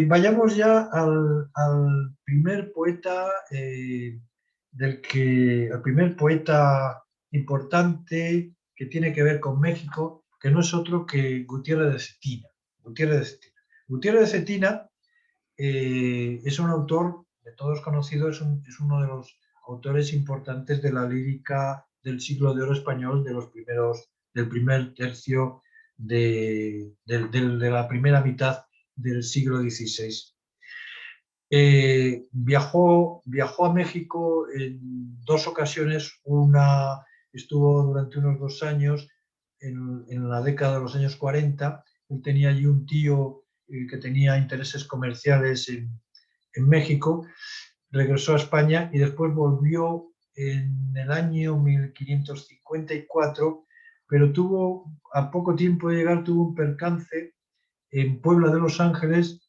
Vayamos ya al primer poeta, al primer poeta importante que tiene que ver con México, que no es otro que Gutiérrez de Cetina. Gutiérrez de Cetina es un autor de todos conocido, es uno de los autores importantes de la lírica del siglo de oro español, del primer tercio de la primera mitad del siglo XVI. Viajó a México en 2 ocasiones. Una estuvo durante unos 2 años en la década de los años 40. Él tenía allí un tío que tenía intereses comerciales en México. Regresó a España y después volvió en el año 1554, pero a poco tiempo de llegar, tuvo un percance en Puebla de Los Ángeles,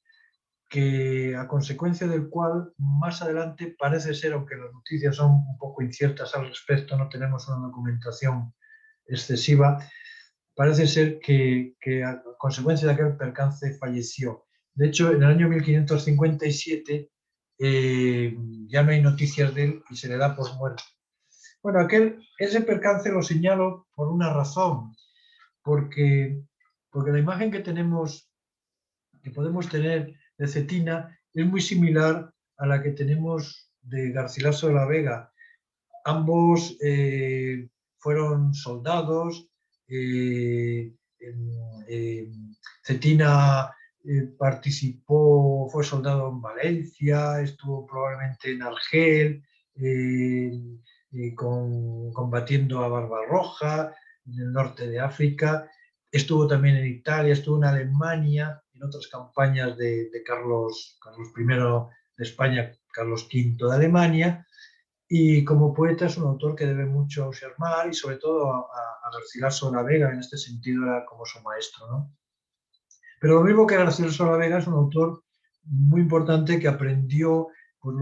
que a consecuencia del cual más adelante parece ser, aunque las noticias son un poco inciertas al respecto, no tenemos una documentación excesiva, parece ser que a consecuencia de aquel percance falleció. De hecho, en el año 1557 ya no hay noticias de él y se le da por muerto. Bueno, ese percance lo señalo por una razón, porque la imagen que podemos tener de Cetina es muy similar a la que tenemos de Garcilaso de la Vega. Ambos fueron soldados. Cetina fue soldado en Valencia, estuvo probablemente en Argel, combatiendo a Barbarroja en el norte de África. Estuvo también en Italia, estuvo en Alemania, en otras campañas de Carlos I de España, Carlos V de Alemania, y como poeta es un autor que debe mucho a Ausiàs Marc y sobre todo a Garcilaso de la Vega. En este sentido era como su maestro, ¿no? Pero lo mismo que Garcilaso de la Vega, es un autor muy importante que aprendió pues,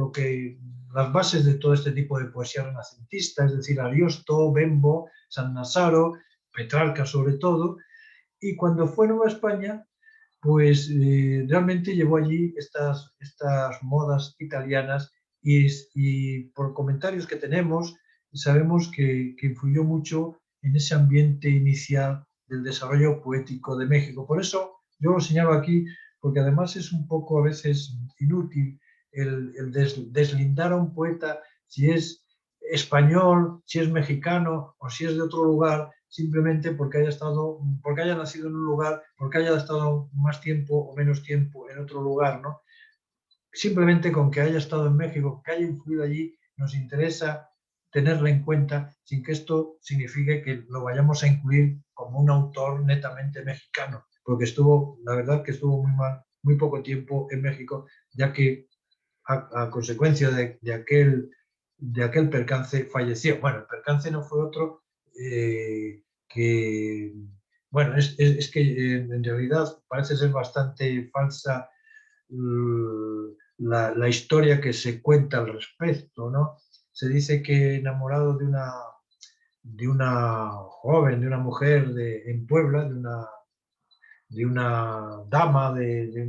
las bases de todo este tipo de poesía renacentista, es decir, Ariosto, Bembo, San Nazaro, Petrarca sobre todo. Y cuando fue a Nueva España, pues realmente llevó allí estas modas italianas, y por comentarios que tenemos sabemos que influyó mucho en ese ambiente inicial del desarrollo poético de México. Por eso yo lo señalo aquí, porque además es un poco a veces inútil el deslindar a un poeta si es español, si es mexicano o si es de otro lugar, simplemente porque haya nacido en un lugar, porque haya estado más tiempo o menos tiempo en otro lugar, ¿no? Simplemente con que haya estado en México, que haya influido allí, nos interesa tenerla en cuenta, sin que esto signifique que lo vayamos a incluir como un autor netamente mexicano, porque la verdad que estuvo muy poco tiempo en México, ya que a consecuencia de aquel percance falleció. Bueno, el percance no fue otro que, bueno, es que en realidad parece ser bastante falsa la historia que se cuenta al respecto, ¿no? Se dice que enamorado de una joven, de una mujer en Puebla, de una dama de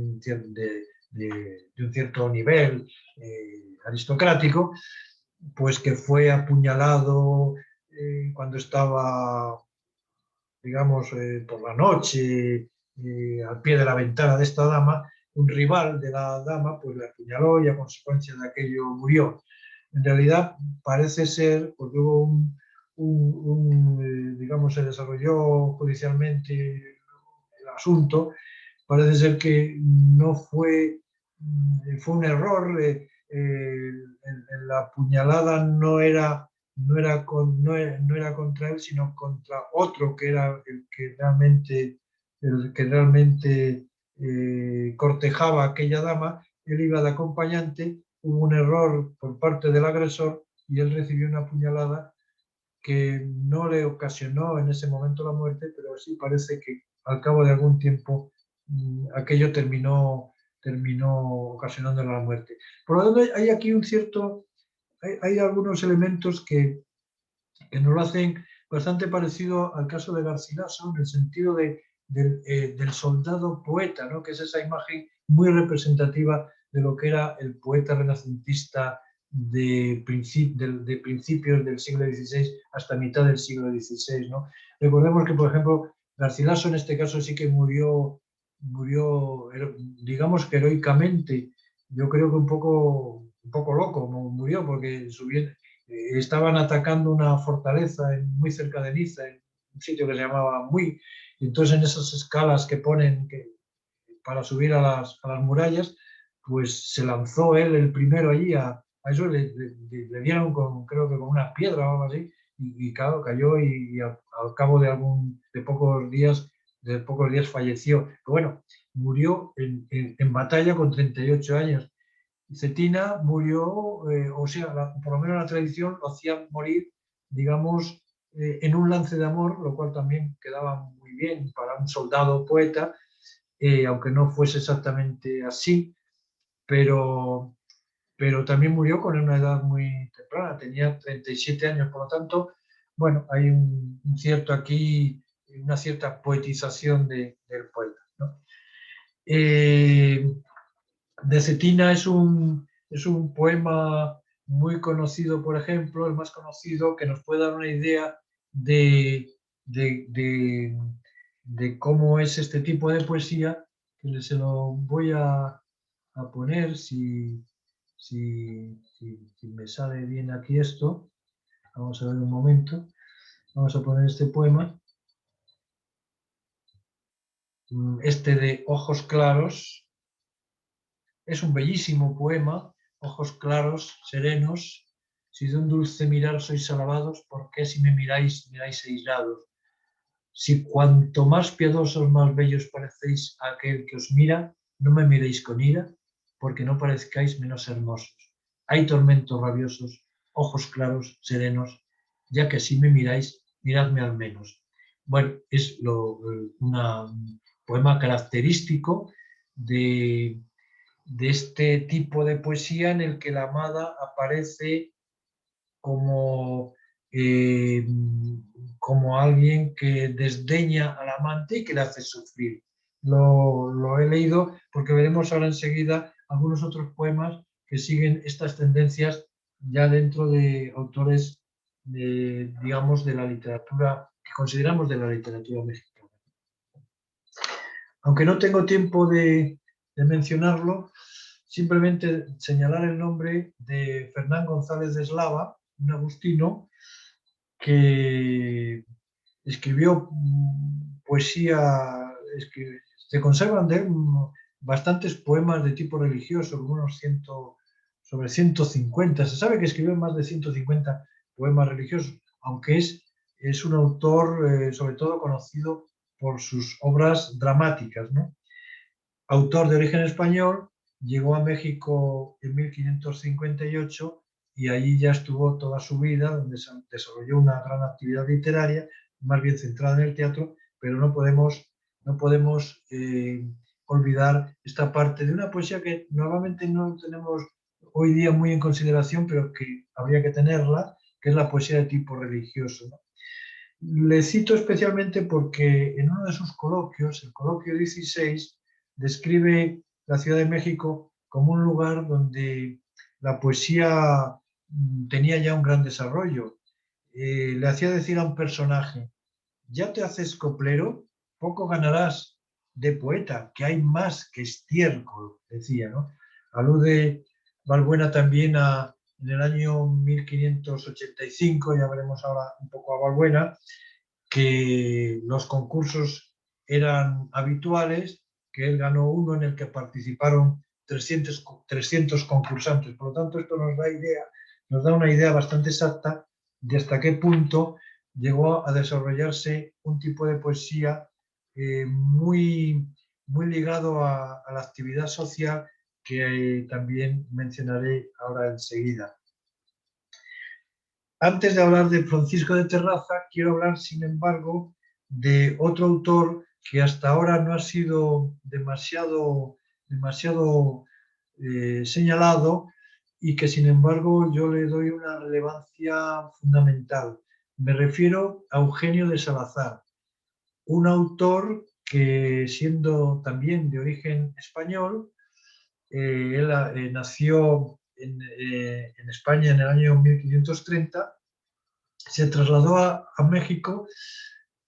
un cierto nivel aristocrático, pues que fue apuñalado cuando estaba, digamos, por la noche, al pie de la ventana de esta dama. Un rival de la dama pues le apuñaló y a consecuencia de aquello murió. En realidad parece ser, porque hubo digamos, se desarrolló judicialmente el asunto, parece ser que no fue un error. La apuñalada no era contra él, sino contra otro que era el que realmente cortejaba a aquella dama. Él iba de acompañante, hubo un error por parte del agresor y él recibió una puñalada que no le ocasionó en ese momento la muerte, pero sí parece que al cabo de algún tiempo aquello terminó ocasionándole la muerte. Por lo tanto, hay aquí hay algunos elementos que nos lo hacen bastante parecido al caso de Garcilaso, en el sentido del soldado poeta, ¿no? Que es esa imagen muy representativa de lo que era el poeta renacentista de principios del siglo XVI hasta mitad del siglo XVI, ¿no? Recordemos que, por ejemplo, Garcilaso en este caso sí que murió, digamos que heroicamente. Yo creo que un poco loco murió, porque estaban atacando una fortaleza muy cerca de Niza, en un sitio que se llamaba Muy, y entonces en esas escalas que ponen para subir a las murallas, pues se lanzó él el primero allí, a eso le dieron creo que con una piedra o algo así, y claro, cayó y al cabo de pocos días falleció. Pero bueno, murió en batalla con 38 años. Cetina murió, o sea, por lo menos la tradición lo hacía morir, digamos, en un lance de amor, lo cual también quedaba muy bien para un soldado poeta, aunque no fuese exactamente así, pero también murió con una edad muy temprana, tenía 37 años, por lo tanto, bueno, hay una cierta poetización del poeta, ¿no? De Cetina es un poema muy conocido, por ejemplo, el más conocido, que nos puede dar una idea de cómo es este tipo de poesía, que se lo voy a poner si me sale bien aquí esto. Vamos a ver un momento. Vamos a poner este poema. Este de Ojos Claros. Es un bellísimo poema, ojos claros, serenos, si de un dulce mirar sois alabados, ¿por qué si me miráis airados? Si cuanto más piadosos, más bellos parecéis a aquel que os mira, no me miréis con ira, porque no parezcáis menos hermosos. Hay tormentos rabiosos, ojos claros, serenos, ya que si me miráis, miradme al menos. Bueno, es un poema característico de este tipo de poesía en el que la amada aparece como, como alguien que desdeña al amante y que le hace sufrir. Lo he leído porque veremos ahora enseguida algunos otros poemas que siguen estas tendencias ya dentro de autores, digamos, de la literatura, que consideramos de la literatura mexicana. Aunque no tengo tiempo de mencionarlo, simplemente señalar el nombre de Fernán González de Eslava, un agustino que escribió poesía, se conservan de él bastantes poemas de tipo religioso, unos sobre 150. Se sabe que escribió más de 150 poemas religiosos, aunque es un autor sobre todo conocido por sus obras dramáticas, ¿no? Autor de origen español, llegó a México en 1558 y allí ya estuvo toda su vida, donde se desarrolló una gran actividad literaria, más bien centrada en el teatro, pero no podemos olvidar esta parte de una poesía que normalmente no tenemos hoy día muy en consideración, pero que habría que tenerla, que es la poesía de tipo religioso, ¿no? Le cito especialmente porque en uno de sus coloquios, el coloquio 16, describe la Ciudad de México como un lugar donde la poesía tenía ya un gran desarrollo. Le hacía decir a un personaje: ya te haces coplero, poco ganarás de poeta, que hay más que estiércol, decía, ¿no? Alude Valbuena también en el año 1585, ya veremos ahora un poco a Valbuena, que los concursos eran habituales, que él ganó uno en el que participaron 300 concursantes. Por lo tanto, esto nos da una idea bastante exacta de hasta qué punto llegó a desarrollarse un tipo de poesía muy ligado a la actividad social, que también mencionaré ahora enseguida. Antes de hablar de Francisco de Terraza, quiero hablar, sin embargo, de otro autor que hasta ahora no ha sido demasiado señalado y que, sin embargo, yo le doy una relevancia fundamental. Me refiero a Eugenio de Salazar, un autor que, siendo también de origen español, él nació en España en el año 1530, se trasladó a México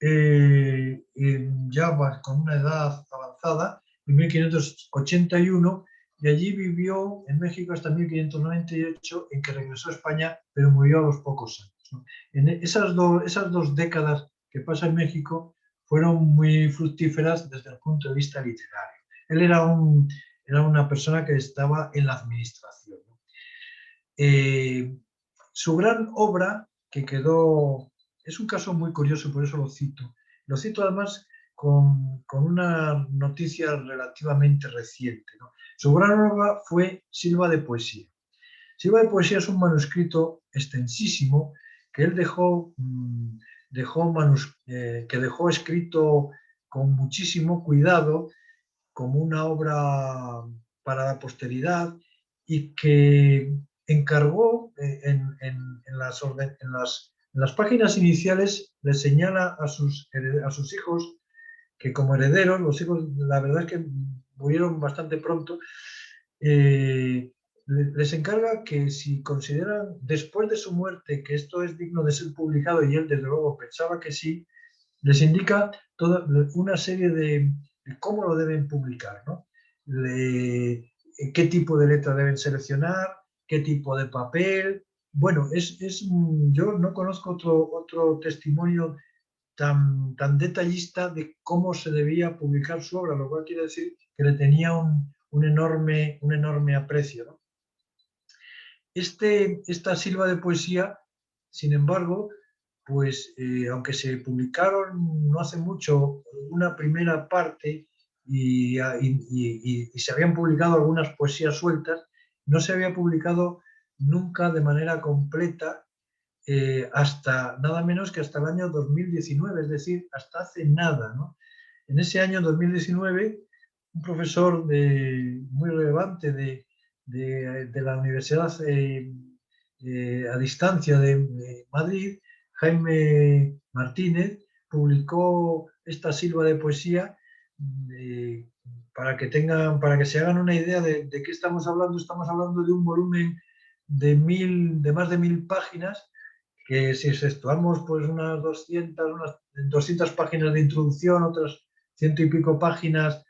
ya con una edad avanzada, en 1581, y allí vivió en México hasta 1598, en que regresó a España, pero murió a los pocos años, ¿no? En esas dos décadas que pasa en México fueron muy fructíferas desde el punto de vista literario. Él era una persona que estaba en la administración, ¿no? Su gran obra, que quedó, es un caso muy curioso, por eso lo cito. Lo cito además con una noticia relativamente reciente, ¿no? Su gran obra fue Silva de Poesía. Silva de Poesía es un manuscrito extensísimo que él que dejó escrito con muchísimo cuidado, como una obra para la posteridad, y que encargó en las páginas iniciales, le señala a sus hijos que, como herederos, los hijos, la verdad es que murieron bastante pronto, les encarga que, si consideran después de su muerte que esto es digno de ser publicado, y él desde luego pensaba que sí, les indica toda una serie de cómo lo deben publicar, ¿no? Qué tipo de letra deben seleccionar, qué tipo de papel. Bueno, yo no conozco otro testimonio tan detallista de cómo se debía publicar su obra, lo cual quiere decir que le tenía un enorme aprecio, ¿no? Esta Silva de Poesía, sin embargo, pues aunque se publicaron no hace mucho una primera parte y se habían publicado algunas poesías sueltas, no se había publicado nunca de manera completa hasta nada menos que hasta el año 2019, es decir, hasta hace nada, ¿no? En ese año 2019, un profesor muy relevante de la Universidad a distancia de Madrid, Jaime Martínez, publicó esta Silva de Poesía para que se hagan una idea de qué estamos hablando. Estamos hablando de un volumen de más de 1000 páginas, que si exceptuamos pues unas 200 páginas de introducción, otras 100 y pico páginas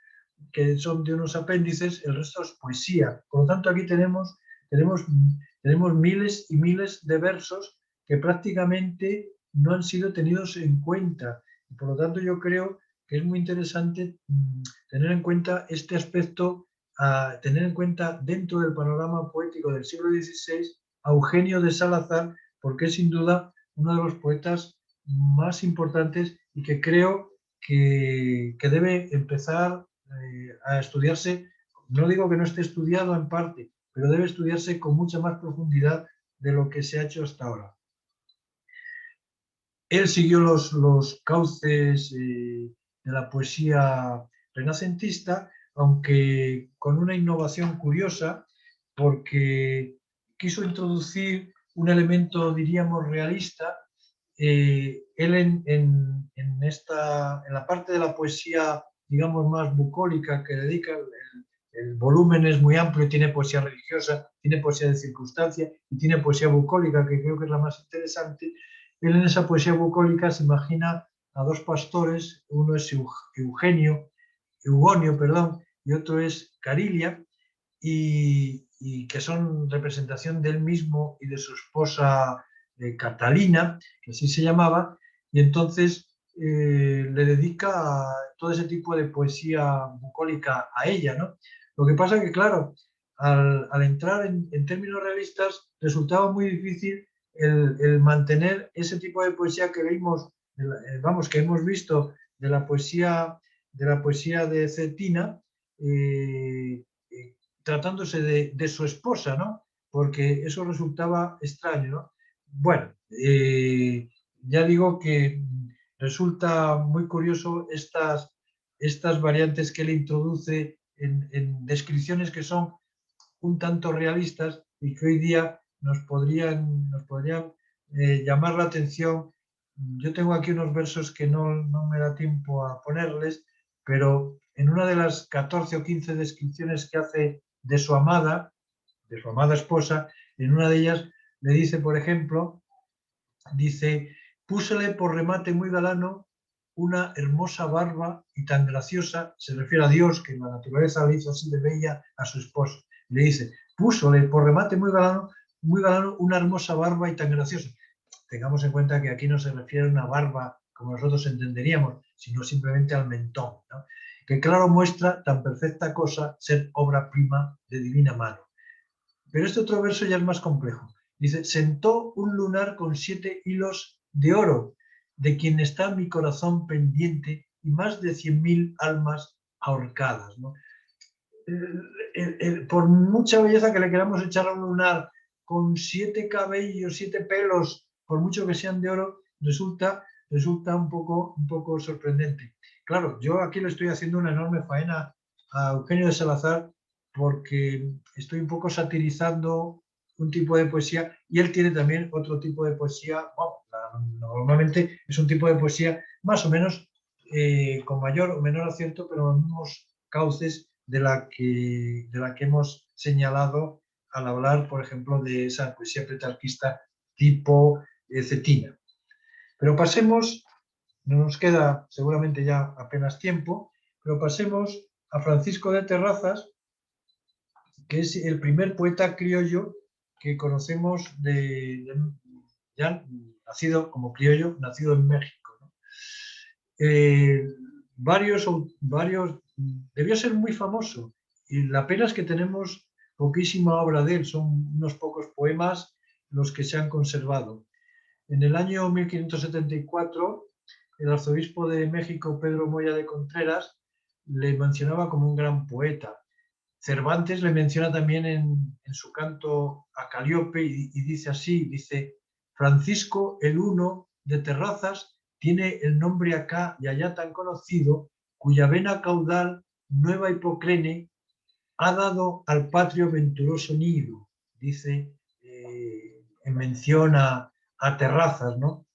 que son de unos apéndices, el resto es poesía. Por lo tanto, aquí tenemos miles y miles de versos que prácticamente no han sido tenidos en cuenta. Y por lo tanto, yo creo que es muy interesante tener en cuenta este aspecto, tener en cuenta dentro del panorama poético del siglo XVI a Eugenio de Salazar, porque es sin duda uno de los poetas más importantes y que creo que debe empezar a estudiarse. No digo que no esté estudiado en parte, pero debe estudiarse con mucha más profundidad de lo que se ha hecho hasta ahora. Él siguió los cauces de la poesía renacentista, aunque con una innovación curiosa, porque quiso introducir un elemento, diríamos, realista. Él en la parte de la poesía, digamos, más bucólica que dedica, el volumen es muy amplio, tiene poesía religiosa, tiene poesía de circunstancia y tiene poesía bucólica, que creo que es la más interesante. Él, en esa poesía bucólica, se imagina a dos pastores, uno es Eugonio, y otro es Carilia, y que son representación de él mismo y de su esposa Catalina, que así se llamaba, y entonces le dedica todo ese tipo de poesía bucólica a ella, ¿no? Lo que pasa es que, claro, al entrar en términos realistas, resultaba muy difícil el mantener ese tipo de poesía que vimos, que hemos visto de la poesía de Cetina, tratándose de su esposa, ¿no? Porque eso resultaba extraño, ¿no? Bueno, ya digo que resulta muy curioso estas variantes que él introduce en descripciones que son un tanto realistas y que hoy día nos podrían llamar la atención. Yo tengo aquí unos versos que no me da tiempo a ponerles, pero en una de las 14 o 15 descripciones que hace de su amada esposa, en una de ellas le dice, por ejemplo, dice, púsele por remate muy galano una hermosa barba y tan graciosa, se refiere a Dios, que la naturaleza le hizo así de bella a su esposo. Le dice, púsole por remate muy galano una hermosa barba y tan graciosa. Tengamos en cuenta que aquí no se refiere a una barba como nosotros entenderíamos, sino simplemente al mentón, ¿no? Que claro muestra tan perfecta cosa ser obra prima de divina mano. Pero este otro verso ya es más complejo. Dice, sentó un lunar con 7 hilos de oro, de quien está mi corazón pendiente y más de 100.000 almas ahorcadas, ¿no? Por mucha belleza que le queramos echar a un lunar con 7 cabellos, 7 pelos, por mucho que sean de oro, resulta un poco sorprendente. Claro, yo aquí le estoy haciendo una enorme faena a Eugenio de Salazar porque estoy un poco satirizando un tipo de poesía y él tiene también otro tipo de poesía. Bueno, normalmente es un tipo de poesía más o menos con mayor o menor acierto, pero los mismos cauces de la que hemos señalado al hablar, por ejemplo, de esa poesía petrarquista tipo Cetina. Pero pasemos, no nos queda seguramente ya apenas tiempo, pero pasemos a Francisco de Terrazas, que es el primer poeta criollo que conocemos ya nacido como criollo, nacido en México, ¿no? Debió ser muy famoso y la pena es que tenemos poquísima obra de él, son unos pocos poemas los que se han conservado. En el año 1574, el arzobispo de México, Pedro Moya de Contreras, le mencionaba como un gran poeta. Cervantes le menciona también en su canto a Calíope y dice así, dice, Francisco el Uno de Terrazas tiene el nombre acá y allá tan conocido, cuya vena caudal, nueva Hipoclene, ha dado al patrio venturoso nido, dice en mención a Terrazas, ¿no?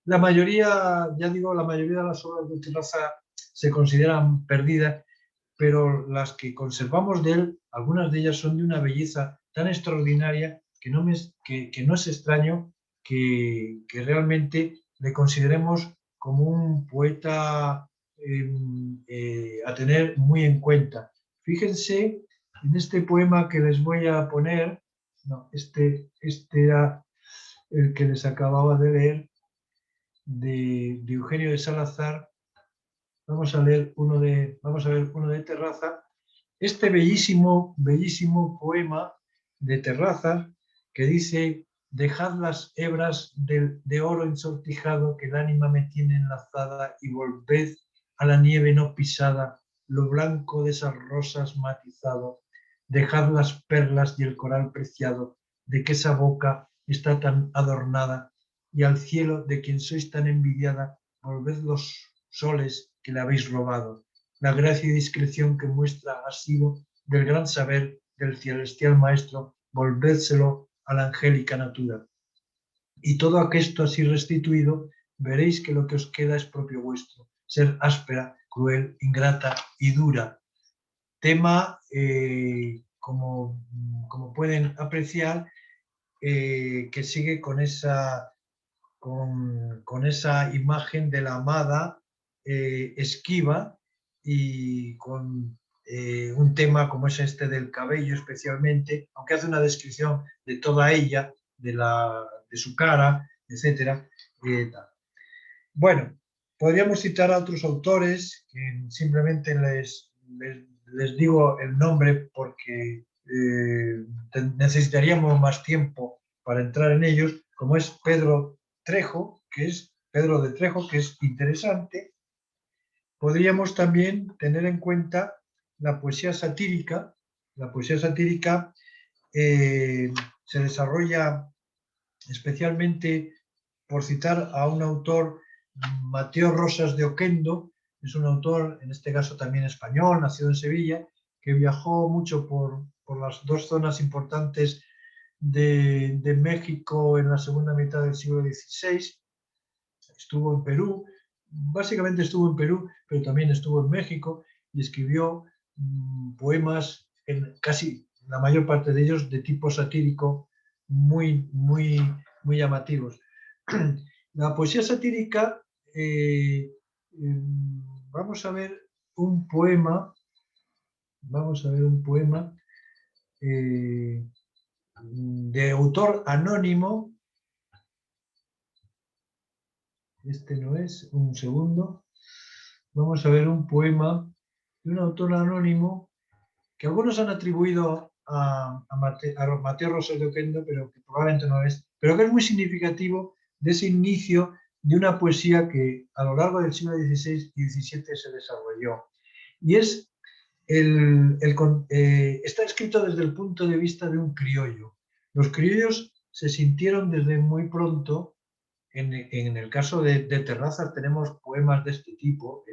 La mayoría, ya digo, la mayoría de las obras de Terrazas se consideran perdidas, pero las que conservamos de él, algunas de ellas son de una belleza tan extraordinaria que no es extraño que realmente le consideremos como un poeta a tener muy en cuenta. Fíjense en este poema que les voy a poner, no, este era el que les acababa de leer, de Eugenio de Salazar. Vamos a ver uno de Terraza. Este bellísimo poema de Terraza que dice, dejad las hebras de oro ensortijado que el ánima me tiene enlazada y volved a la nieve no pisada, lo blanco de esas rosas matizado, dejad las perlas y el coral preciado de que esa boca está tan adornada y al cielo de quien sois tan envidiada, volved los soles que le habéis robado. La gracia y discreción que muestra ha sido del gran saber del celestial maestro, volvédselo a la angélica natura. Y todo aquesto así restituido, veréis que lo que os queda es propio vuestro, ser áspera, cruel, ingrata y dura. Tema, como pueden apreciar, que sigue con esa imagen de la amada esquiva y con un tema como es este del cabello especialmente, aunque hace una descripción de toda ella, de su cara, etc. Bueno, podríamos citar a otros autores, que simplemente les digo el nombre porque necesitaríamos más tiempo para entrar en ellos, como es Pedro de Trejo, que es interesante. Podríamos también tener en cuenta la poesía satírica La poesía satírica se desarrolla especialmente, por citar a un autor, Mateo Rosas de Oquendo, es un autor, en este caso también español, nacido en Sevilla, que viajó mucho por las dos zonas importantes de México en la segunda mitad del siglo XVI. Estuvo en Perú, básicamente estuvo en Perú, pero también estuvo en México y escribió poemas, casi la mayor parte de ellos de tipo satírico, muy llamativos. La poesía satírica, vamos a ver un poema, de autor anónimo. Este no es, un segundo. Vamos a ver un poema de un autor anónimo que algunos han atribuido a Mateo Rosas de Oquendo, pero que probablemente no es, pero que es muy significativo de ese inicio de una poesía que a lo largo del siglo XVI y XVII se desarrolló. Y es está escrito desde el punto de vista de un criollo. Los criollos se sintieron desde muy pronto, en el caso de Terrazas tenemos poemas de este tipo,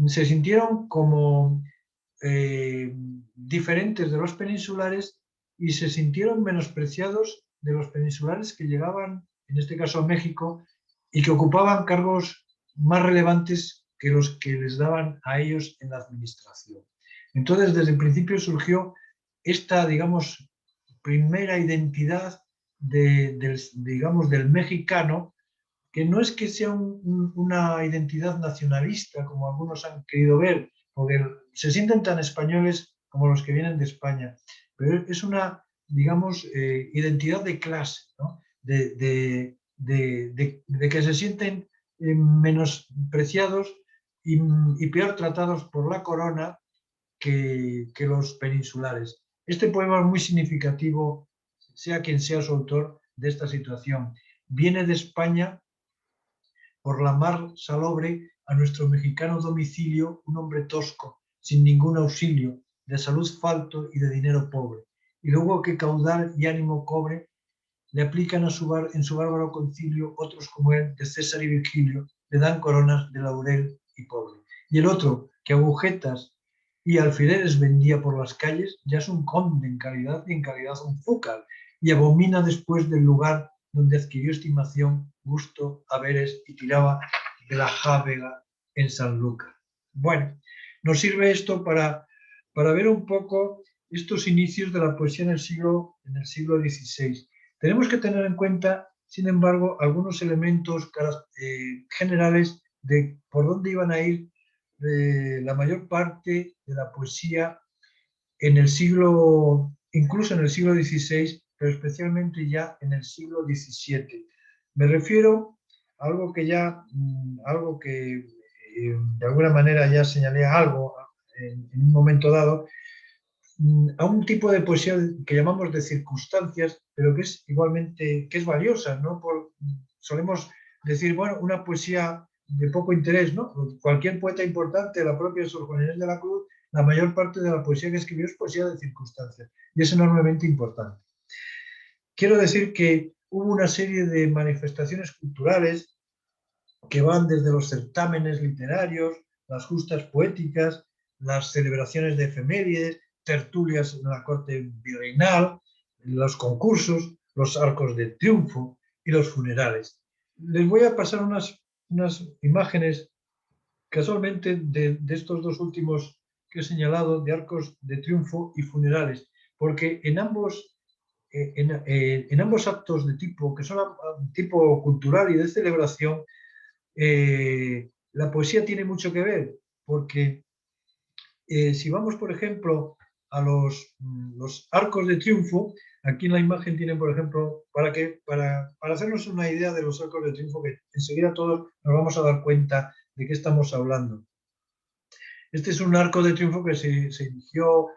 se sintieron como diferentes de los peninsulares y se sintieron menospreciados de los peninsulares que llegaban, en este caso a México, y que ocupaban cargos más relevantes que los que les daban a ellos en la administración. Entonces, desde el principio surgió esta, digamos, primera identidad del mexicano, que no es que sea una identidad nacionalista, como algunos han querido ver, porque se sienten tan españoles como los que vienen de España, pero es una, digamos, identidad de clase, ¿no? de que se sienten menospreciados y peor tratados por la corona que los peninsulares. Este poema es muy significativo, sea quien sea su autor, de esta situación. Viene de España por la mar salobre a nuestro mexicano domicilio un hombre tosco, sin ningún auxilio, de salud falto y de dinero pobre. Y luego que caudal y ánimo cobre, le aplican en su bárbaro concilio otros como él, de César y Virgilio, le dan coronas de laurel y pobre. Y el otro, que agujetas y alfileres vendía por las calles, ya es un conde en calidad y en calidad un fúcar, y abomina después del lugar donde adquirió estimación, gusto, haberes y tiraba de la jávega en Sanlúcar. Bueno, nos sirve esto para ver un poco estos inicios de la poesía en el siglo XVI. Tenemos que tener en cuenta, sin embargo, algunos elementos generales de por dónde iban a ir la mayor parte de la poesía incluso en el siglo XVI, pero especialmente ya en el siglo XVII. Me refiero a algo que de alguna manera ya señalé en un momento dado, a un tipo de poesía que llamamos de circunstancias, pero que es igualmente, que es valiosa, ¿no? Solemos decir, bueno, una poesía de poco interés, ¿no? Cualquier poeta importante, la propia Sor Juana Inés de la Cruz, la mayor parte de la poesía que escribió es poesía de circunstancias, y es enormemente importante. Quiero decir que hubo una serie de manifestaciones culturales que van desde los certámenes literarios, las justas poéticas, las celebraciones de efemérides, tertulias en la corte virreinal, los concursos, los arcos de triunfo y los funerales. Les voy a pasar unas imágenes casualmente de estos dos últimos que he señalado, de arcos de triunfo y funerales, porque en ambos actos de tipo, que son tipo cultural y de celebración, la poesía tiene mucho que ver, porque si vamos, por ejemplo, a los arcos de triunfo, aquí en la imagen tienen, por ejemplo, para hacernos una idea de los arcos de triunfo, que enseguida todos nos vamos a dar cuenta de qué estamos hablando. Este es un arco de triunfo que se inició,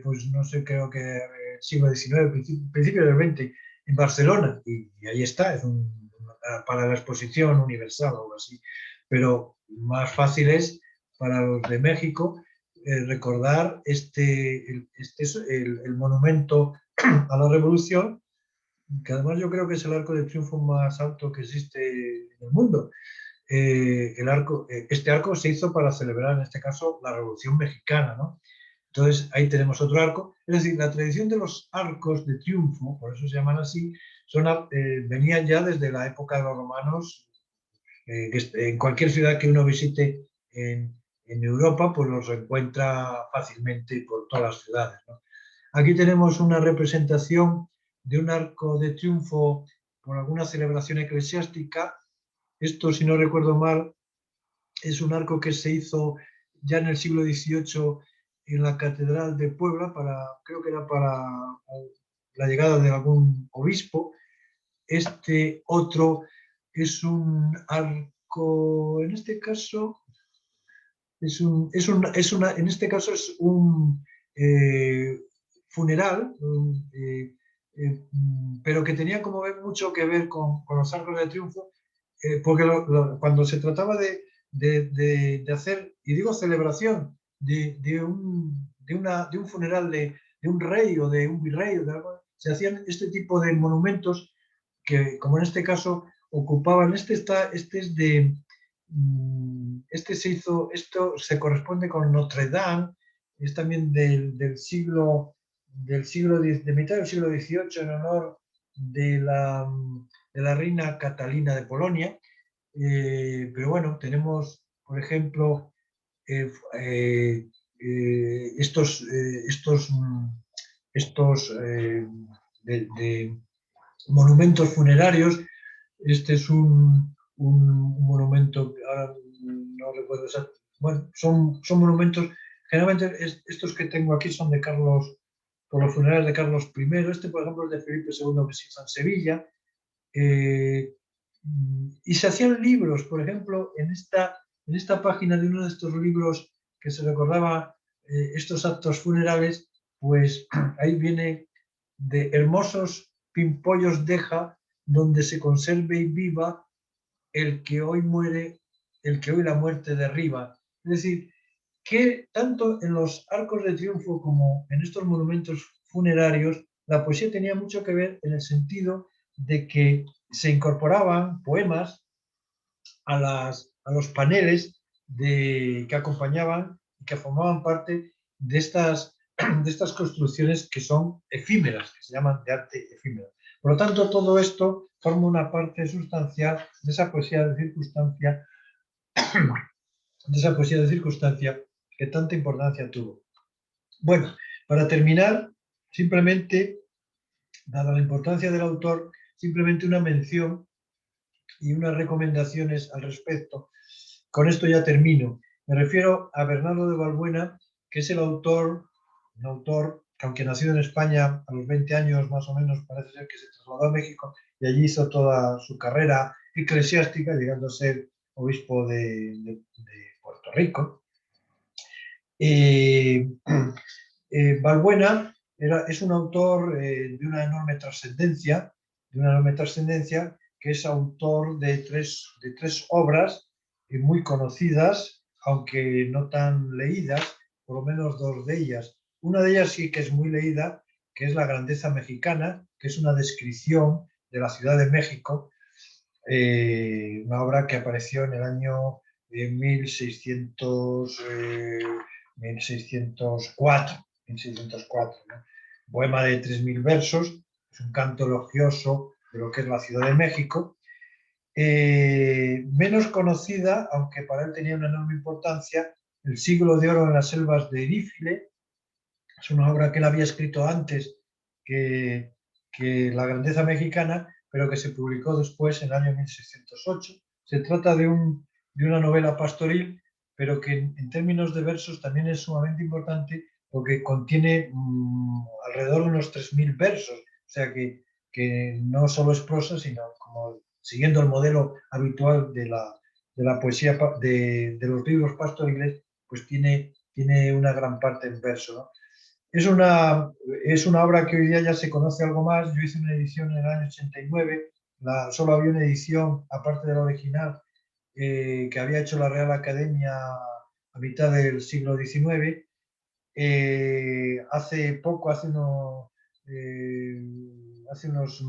pues no sé, creo que siglo XIX, principios del XX, en Barcelona, y ahí está, es para la exposición universal o algo así, pero más fácil es para los de México, recordar el monumento a la Revolución, que además yo creo que es el arco de triunfo más alto que existe en el mundo. Este arco se hizo para celebrar, en este caso, la Revolución Mexicana, ¿no? Entonces, ahí tenemos otro arco. Es decir, la tradición de los arcos de triunfo, por eso se llaman así, venían ya desde la época de los romanos. En cualquier ciudad que uno visite en Europa, pues los encuentra fácilmente por todas las ciudades, ¿no? Aquí tenemos una representación de un arco de triunfo por alguna celebración eclesiástica. Esto, si no recuerdo mal, es un arco que se hizo ya en el siglo XVIII en la Catedral de Puebla, creo que era para la llegada de algún obispo. Este otro es un arco, en este caso, en este caso es un funeral, pero que tenía, como ven, mucho que ver con los arcos de triunfo, porque cuando se trataba de hacer, y digo celebración, de un funeral de un rey o de un virrey, o de algo, se hacían este tipo de monumentos que, como en este caso, ocupaban, esto se corresponde con Notre Dame, es también de mitad del siglo XVIII, en honor de la reina Catalina de Polonia. Pero bueno, tenemos, por ejemplo, estos de monumentos funerarios. Este es un monumento, ahora no recuerdo exactamente. Bueno, son monumentos, generalmente estos que tengo aquí son de Carlos, por los funerales de Carlos I. Este, por ejemplo, es de Felipe II, que se hizo en Sevilla. Y se hacían libros, por ejemplo, en esta página de uno de estos libros que se recordaba estos actos funerales, pues ahí viene de hermosos pimpollos deja, donde se conserve y viva el que hoy muere, el que hoy la muerte derriba. Es decir, que tanto en los arcos de triunfo como en estos monumentos funerarios, la poesía tenía mucho que ver en el sentido de que se incorporaban poemas a los paneles que acompañaban y que formaban parte de estas construcciones que son efímeras, que se llaman de arte efímero. Por lo tanto, todo esto forma una parte sustancial de esa poesía de circunstancia, que tanta importancia tuvo. Bueno, para terminar, simplemente, dada la importancia del autor, simplemente una mención y unas recomendaciones al respecto. Con esto ya termino. Me refiero a Bernardo de Balbuena, que es un autor que, aunque nacido en España a los 20 años más o menos, parece ser que se trasladó a México y allí hizo toda su carrera eclesiástica, llegando a ser obispo de Puerto Rico. Balbuena es un autor de una enorme trascendencia, que es autor de tres obras muy conocidas, aunque no tan leídas, por lo menos dos de ellas. Una de ellas sí que es muy leída, que es La Grandeza Mexicana, que es una descripción de la Ciudad de México, una obra que apareció en el año 1604, ¿no? Poema de 3000 versos, es un canto elogioso de lo que es la Ciudad de México. Menos conocida, aunque para él tenía una enorme importancia, El siglo de oro en las selvas de Erífile. Es una obra que él había escrito antes que La Grandeza Mexicana, pero que se publicó después en el año 1608. Se trata de una novela pastoril, pero que en términos de versos también es sumamente importante, porque contiene alrededor de unos 3000 versos, o sea que no solo es prosa, sino como siguiendo el modelo habitual de la poesía de los libros pastoriles, pues tiene una gran parte en verso, ¿no? Es una obra que hoy día ya se conoce algo más. Yo hice una edición en el año 89, solo había una edición, aparte de la original, que había hecho la Real Academia a mitad del siglo XIX, Hace poco, hace unos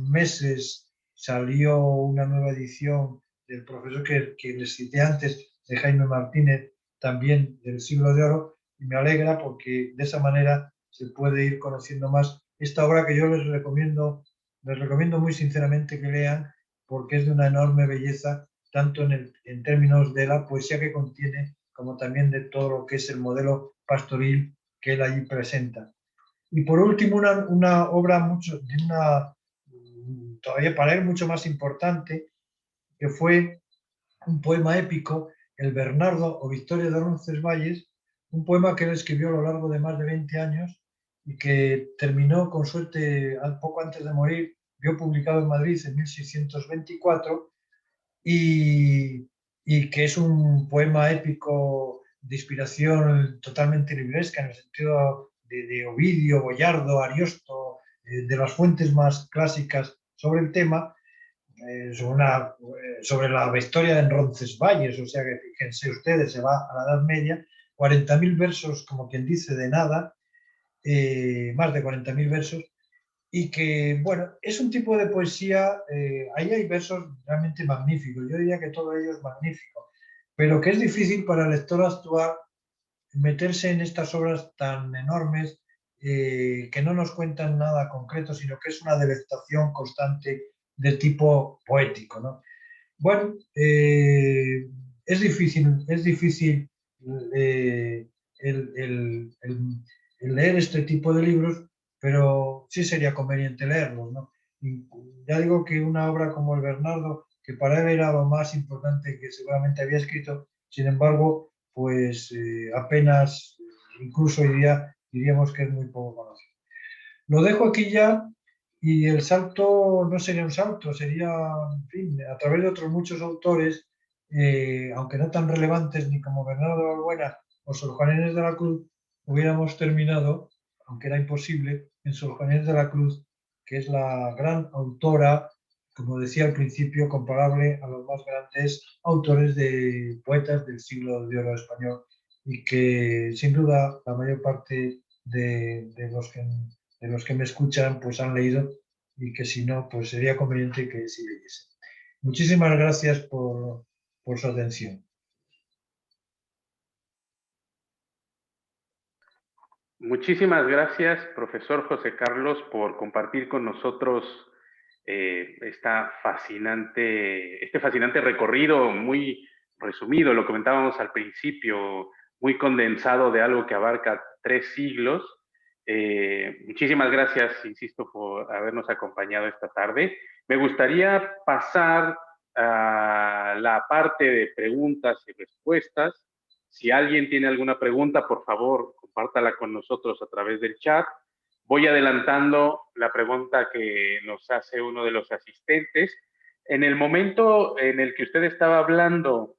meses, salió una nueva edición del profesor que les cité antes, de Jaime Martínez, también del Siglo de Oro, y me alegra porque de esa manera se puede ir conociendo más esta obra que yo les recomiendo muy sinceramente que lean, porque es de una enorme belleza, tanto en términos de la poesía que contiene, como también de todo lo que es el modelo pastoril que él allí presenta. Y por último, una obra todavía para él mucho más importante, que fue un poema épico, El Bernardo o Victoria de Roncesvalles, un poema que él escribió a lo largo de más de 20 años y que terminó con suerte poco antes de morir, vio publicado en Madrid en 1624 y que es un poema épico de inspiración totalmente libresca en el sentido de Ovidio, Boiardo, Ariosto, de las fuentes más clásicas sobre el tema, sobre la historia de Roncesvalles, o sea que fíjense ustedes, se va a la Edad Media, 40.000 versos, como quien dice, de nada, más de 40.000 versos, y que, bueno, es un tipo de poesía, ahí hay versos realmente magníficos, yo diría que todo ello es magnífico, pero que es difícil para el lector actual meterse en estas obras tan enormes que no nos cuentan nada concreto, sino que es una delectación constante de tipo poético, ¿no? Bueno, es difícil el leer este tipo de libros, pero sí sería conveniente leerlos, ¿no? Y ya digo que una obra como El Bernardo, que para él era lo más importante que seguramente había escrito, sin embargo, pues apenas, incluso hoy día diríamos que es muy poco conocido. Lo dejo aquí ya y el salto no sería un salto, sería, en fin, a través de otros muchos autores, aunque no tan relevantes ni como Bernardo de Balbuena o Sor Juana Inés de la Cruz, hubiéramos terminado, aunque era imposible, en Sor Juana Inés de la Cruz, que es la gran autora, como decía al principio, comparable a los más grandes autores de poetas del siglo de oro español y que sin duda la mayor parte de los que me escuchan pues han leído y que si no, pues sería conveniente que sí leyesen. Muchísimas gracias por su atención. Muchísimas gracias, profesor José Carlos, por compartir con nosotros este fascinante recorrido muy resumido, lo comentábamos al principio, muy condensado de algo que abarca 3 siglos. Muchísimas gracias, insisto, por habernos acompañado esta tarde. Me gustaría pasar a la parte de preguntas y respuestas. Si alguien tiene alguna pregunta, por favor, compártala con nosotros a través del chat. Voy adelantando la pregunta que nos hace uno de los asistentes. En el momento en el que usted estaba hablando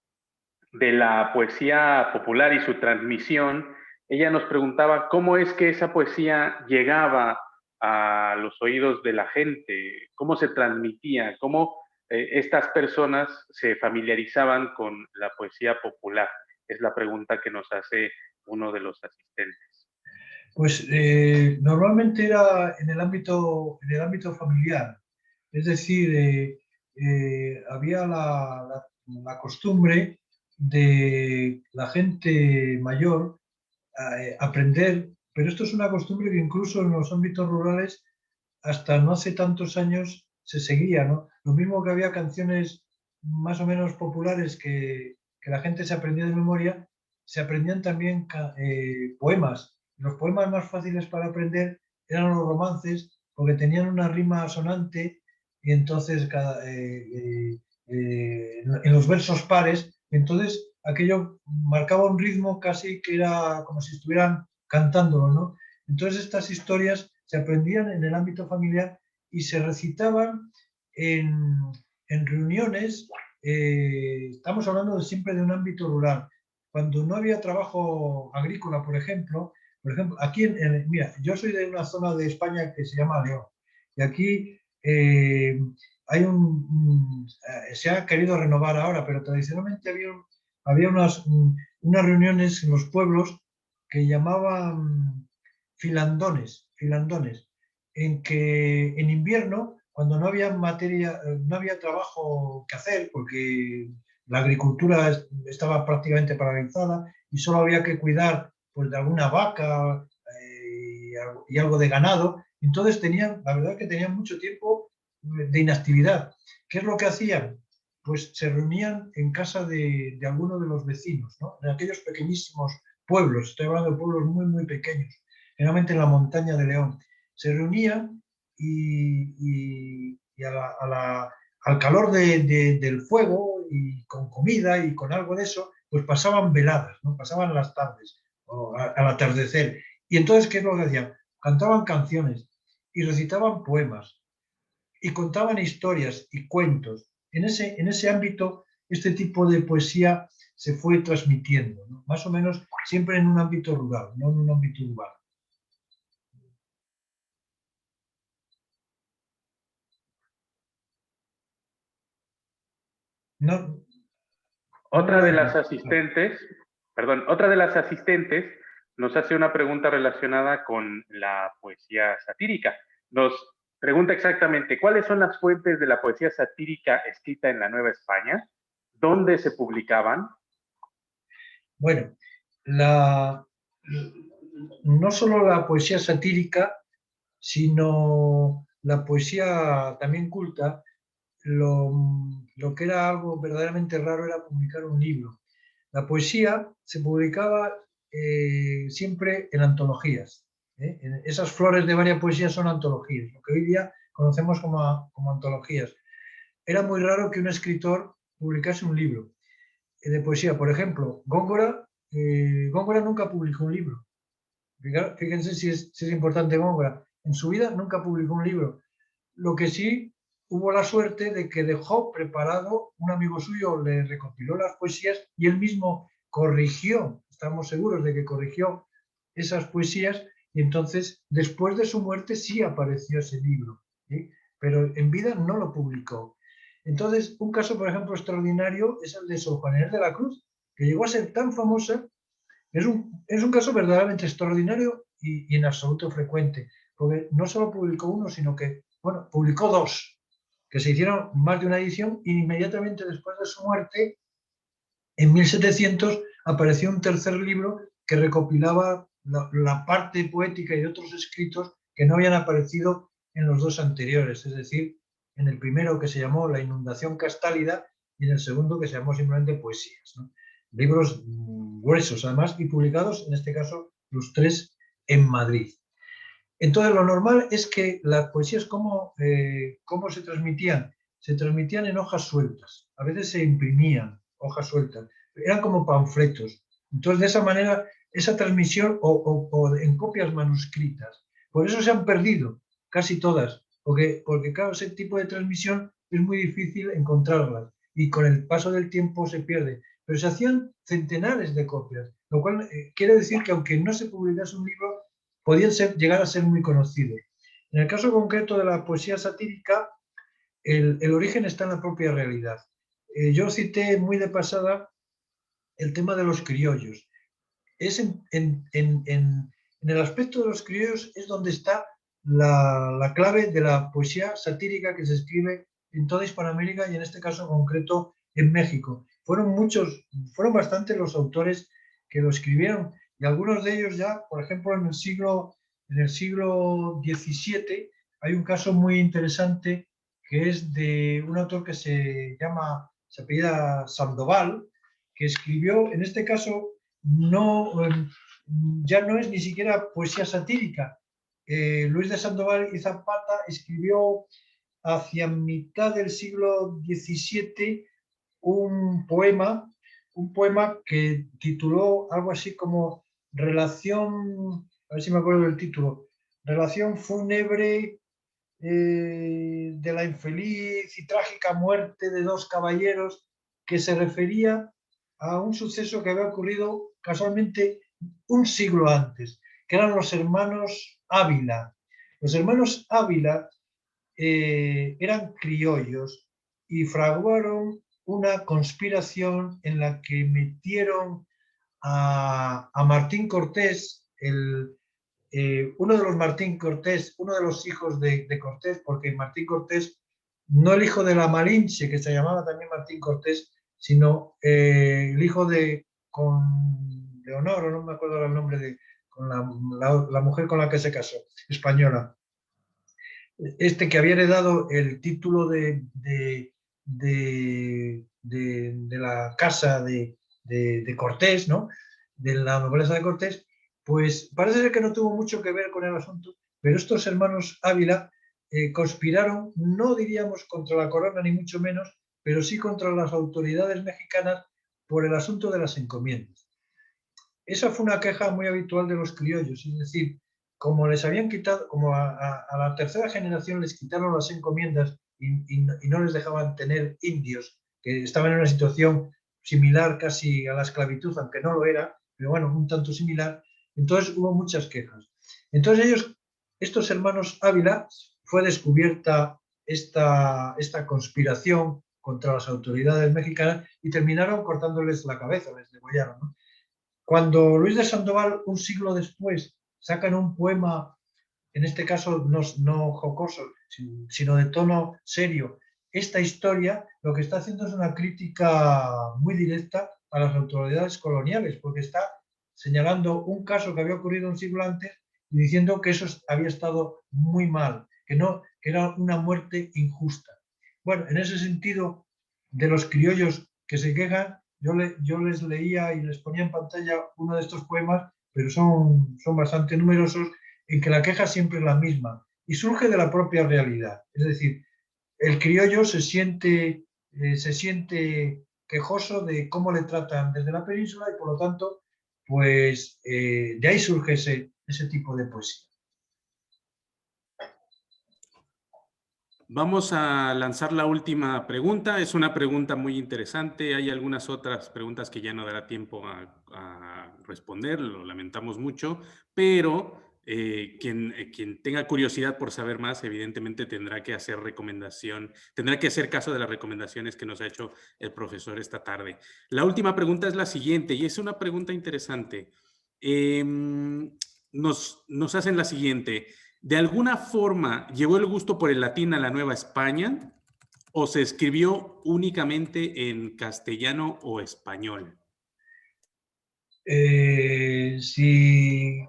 de la poesía popular y su transmisión, ella nos preguntaba cómo es que esa poesía llegaba a los oídos de la gente, cómo se transmitía, cómo estas personas se familiarizaban con la poesía popular. Es la pregunta que nos hace uno de los asistentes. Pues normalmente era en el ámbito familiar, es decir, había la costumbre de la gente mayor aprender, pero esto es una costumbre que incluso en los ámbitos rurales hasta no hace tantos años se seguía, ¿no? Lo mismo que había canciones más o menos populares que la gente se aprendía de memoria, se aprendían también poemas. Los poemas más fáciles para aprender eran los romances porque tenían una rima asonante y entonces en los versos pares, entonces aquello marcaba un ritmo casi que era como si estuvieran cantándolo, ¿no? Entonces estas historias se aprendían en el ámbito familiar y se recitaban en reuniones, estamos hablando siempre de un ámbito rural. Cuando no había trabajo agrícola, por ejemplo aquí, mira, yo soy de una zona de España que se llama León, y aquí hay se ha querido renovar ahora, pero tradicionalmente había unas reuniones en los pueblos que llamaban filandones, en que en invierno, cuando no había materia, no había trabajo que hacer, porque la agricultura estaba prácticamente paralizada y solo había que cuidar pues, de alguna vaca y algo de ganado, entonces tenían, la verdad que tenían mucho tiempo de inactividad. ¿Qué es lo que hacían? Pues se reunían en casa de alguno de los vecinos, ¿no? En aquellos pequeñísimos pueblos, estoy hablando de pueblos muy, muy pequeños, generalmente en la montaña de León. Se reunían y al calor del fuego y con comida y con algo de eso, pues pasaban veladas, ¿no? Pasaban las tardes o al atardecer. Y entonces, ¿qué es lo que hacían? Cantaban canciones y recitaban poemas y contaban historias y cuentos. En ese ámbito, este tipo de poesía se fue transmitiendo, ¿no? Más o menos siempre en un ámbito rural, no en un ámbito urbano. No, Otra de las asistentes, perdón, otra de las asistentes nos hace una pregunta relacionada con la poesía satírica. Nos pregunta exactamente, ¿cuáles son las fuentes de la poesía satírica escrita en la Nueva España? ¿Dónde se publicaban? Bueno, no solo la poesía satírica, sino la poesía también culta, lo que era algo verdaderamente raro era publicar un libro. La poesía se publicaba siempre en antologías. Esas flores de varias poesías son antologías, lo que hoy día conocemos como antologías. Era muy raro que un escritor publicase un libro de poesía. Por ejemplo, Góngora nunca publicó un libro. Fíjense si es importante Góngora. En su vida nunca publicó un libro. Lo que sí hubo la suerte de que dejó preparado, un amigo suyo le recopiló las poesías y él mismo corrigió, estamos seguros de que corrigió esas poesías y entonces después de su muerte sí apareció ese libro, ¿sí? Pero en vida no lo publicó. Entonces, un caso, por ejemplo, extraordinario es el de Sor Juana Inés de la Cruz, que llegó a ser tan famosa. Es un caso verdaderamente extraordinario y en absoluto frecuente, porque no solo publicó uno, sino que, bueno, publicó dos, que se hicieron más de una edición y inmediatamente después de su muerte, en 1700, apareció un tercer libro que recopilaba la parte poética y de otros escritos que no habían aparecido en los dos anteriores, es decir, en el primero que se llamó La inundación castálida y en el segundo que se llamó simplemente Poesías, ¿no? Libros gruesos además y publicados, en este caso, los tres en Madrid. Entonces, lo normal es que las poesías, ¿cómo se transmitían? Se transmitían en hojas sueltas. A veces se imprimían hojas sueltas. Eran como panfletos. Entonces, de esa manera, esa transmisión o en copias manuscritas. Por eso se han perdido casi todas. Porque, claro, ese tipo de transmisión es muy difícil encontrarlas. Y con el paso del tiempo se pierde. Pero se hacían centenares de copias. Lo cual quiere decir que aunque no se publicase un libro, podían llegar a ser muy conocidos. En el caso concreto de la poesía satírica, el origen está en la propia realidad. Yo cité muy de pasada el tema de los criollos. Es en el aspecto de los criollos es donde está la clave de la poesía satírica que se escribe en toda Hispanoamérica y en este caso concreto en México. Fueron bastantes los autores que lo escribieron y algunos de ellos ya, por ejemplo, en el siglo XVII hay un caso muy interesante que es de un autor que se apellida Sandoval, que escribió, en este caso, no, ya no es ni siquiera poesía satírica. Luis de Sandoval y Zapata escribió hacia mitad del siglo XVII un poema que tituló algo así como Relación, a ver si me acuerdo del título, Relación fúnebre de la infeliz y trágica muerte de dos caballeros, que se refería a un suceso que había ocurrido casualmente un siglo antes, que eran los hermanos Ávila. Los hermanos Ávila eran criollos y fraguaron una conspiración en la que metieron a Martín Cortés, uno de los Martín Cortés, uno de los hijos de Cortés, porque Martín Cortés, no el hijo de la Malinche, que se llamaba también Martín Cortés, sino el hijo de con Leonor, no me acuerdo el nombre con la mujer con la que se casó, española. Que había heredado el título de la casa de Cortés, ¿no? De la nobleza de Cortés, pues parece ser que no tuvo mucho que ver con el asunto, pero estos hermanos Ávila conspiraron, no diríamos contra la corona ni mucho menos, pero sí contra las autoridades mexicanas por el asunto de las encomiendas. Esa fue una queja muy habitual de los criollos, es decir, como les habían quitado, como a la tercera generación les quitaron las encomiendas y no les dejaban tener indios, que estaban en una situación similar casi a la esclavitud, aunque no lo era, pero bueno, un tanto similar, entonces hubo muchas quejas. Entonces estos hermanos Ávila, fue descubierta esta conspiración contra las autoridades mexicanas y terminaron cortándoles la cabeza, les degollaron, ¿no? Cuando Luis de Sandoval, un siglo después, sacan un poema, en este caso no jocoso, sino de tono serio, esta historia lo que está haciendo es una crítica muy directa a las autoridades coloniales, porque está señalando un caso que había ocurrido un siglo antes y diciendo que eso había estado muy mal, que era una muerte injusta. Bueno, en ese sentido, de los criollos que se quejan, yo les leía y les ponía en pantalla uno de estos poemas, pero son bastante numerosos, en que la queja siempre es la misma y surge de la propia realidad. Es decir, el criollo se siente quejoso de cómo le tratan desde la península y por lo tanto, pues de ahí surge ese tipo de poesía. Vamos a lanzar la última pregunta. Es una pregunta muy interesante. Hay algunas otras preguntas que ya no dará tiempo a responder, lo lamentamos mucho, pero quien tenga curiosidad por saber más, evidentemente tendrá que hacer caso de las recomendaciones que nos ha hecho el profesor esta tarde. La última pregunta es la siguiente, y es una pregunta interesante. Nos hacen la siguiente. ¿De alguna forma llegó el gusto por el latín a la Nueva España o se escribió únicamente en castellano o español? Si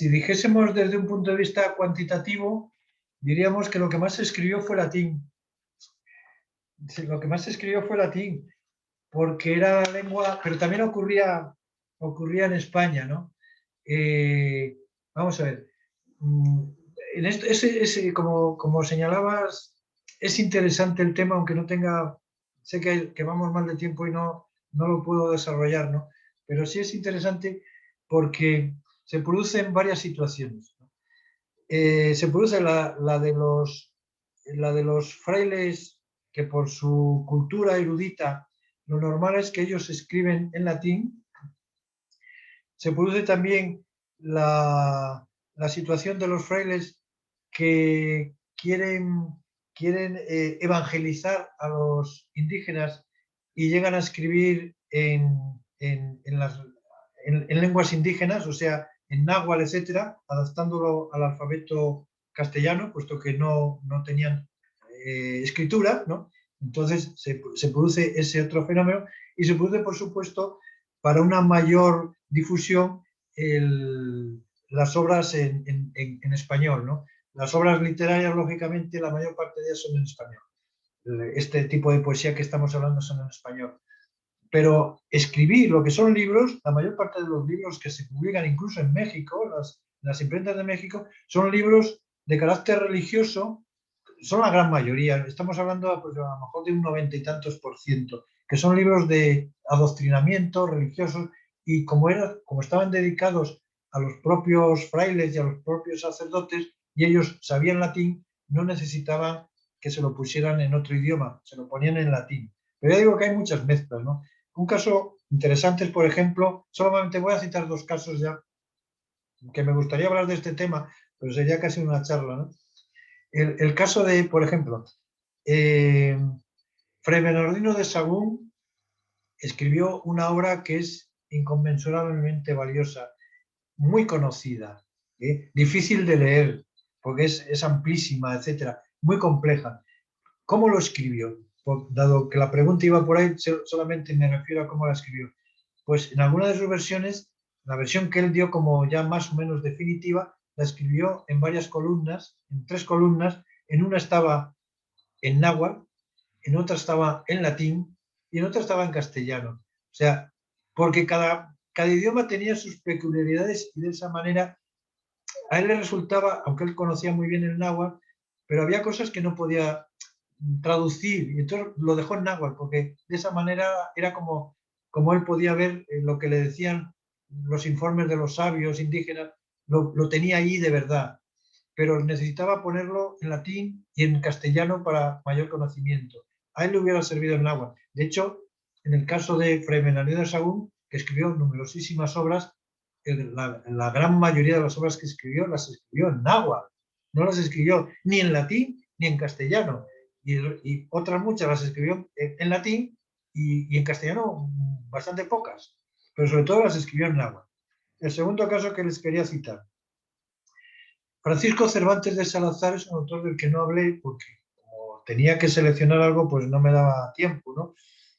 dijésemos desde un punto de vista cuantitativo, diríamos que lo que más se escribió fue latín. Lo que más se escribió fue latín, porque era la lengua, pero también ocurría en España, ¿no? Vamos a ver. En esto, como señalabas, es interesante el tema, aunque no tenga, sé que vamos mal de tiempo y no lo puedo desarrollar, ¿no? Pero sí es interesante porque se producen varias situaciones, ¿no? Se produce la de los frailes que por su cultura erudita, lo normal es que ellos escriben en latín. Se produce también la situación de los frailes que quieren evangelizar a los indígenas y llegan a escribir en lenguas indígenas, o sea, en náhuatl, etcétera, adaptándolo al alfabeto castellano, puesto que no tenían escritura, ¿no? Entonces se produce ese otro fenómeno y se produce, por supuesto, para una mayor difusión las obras en español, ¿no? Las obras literarias, lógicamente, la mayor parte de ellas son en español. Este tipo de poesía que estamos hablando son en español. Pero escribir lo que son libros, la mayor parte de los libros que se publican incluso en México, las imprentas de México, son libros de carácter religioso, son la gran mayoría, estamos hablando pues, a lo mejor de un 90 y tantos %, que son libros de adoctrinamiento religiosos y como estaban dedicados a los propios frailes y a los propios sacerdotes y ellos sabían latín, no necesitaban que se lo pusieran en otro idioma, se lo ponían en latín. Pero ya digo que hay muchas mezclas, ¿no? Un caso interesante es, por ejemplo, solamente voy a citar 2 casos ya, que me gustaría hablar de este tema, pero sería casi una charla, ¿no? El caso de, por ejemplo, Fray Bernardino de Sahagún escribió una obra que es inconmensurablemente valiosa, muy conocida, difícil de leer, porque es amplísima, etcétera, muy compleja. ¿Cómo lo escribió? Dado que la pregunta iba por ahí, solamente me refiero a cómo la escribió. Pues en alguna de sus versiones, la versión que él dio como ya más o menos definitiva, la escribió en varias columnas, en 3 columnas. En una estaba en náhuatl, en otra estaba en latín y en otra estaba en castellano. O sea, porque cada idioma tenía sus peculiaridades y de esa manera a él le resultaba, aunque él conocía muy bien el náhuatl, pero había cosas que no podía traducir y entonces lo dejó en náhuatl porque de esa manera era como él podía ver lo que le decían los informes de los sabios indígenas, lo tenía ahí de verdad, pero necesitaba ponerlo en latín y en castellano para mayor conocimiento. A él le hubiera servido el náhuatl. De hecho, en el caso de Fray Bernardino de Sahagún, que escribió numerosísimas obras, la gran mayoría de las obras que escribió las escribió en náhuatl. No las escribió ni en latín ni en castellano. Y otras muchas las escribió en latín y en castellano bastante pocas, pero sobre todo las escribió en náhuatl. El segundo caso que les quería citar. Francisco Cervantes de Salazar es un autor del que no hablé porque como tenía que seleccionar algo, pues no me daba tiempo, ¿no?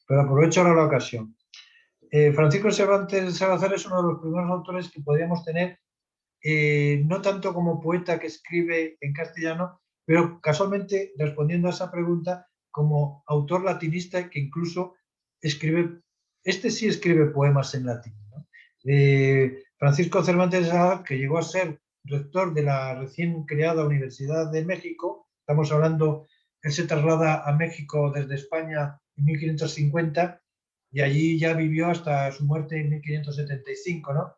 Pero aprovecho ahora la ocasión. Francisco Cervantes de Salazar es uno de los primeros autores que podríamos tener, no tanto como poeta que escribe en castellano, pero casualmente, respondiendo a esa pregunta, como autor latinista que incluso escribe, sí escribe poemas en latín, ¿no? Francisco Cervantes de Salazar, que llegó a ser rector de la recién creada Universidad de México, estamos hablando, él se traslada a México desde España en 1550 y allí ya vivió hasta su muerte en 1575, ¿no?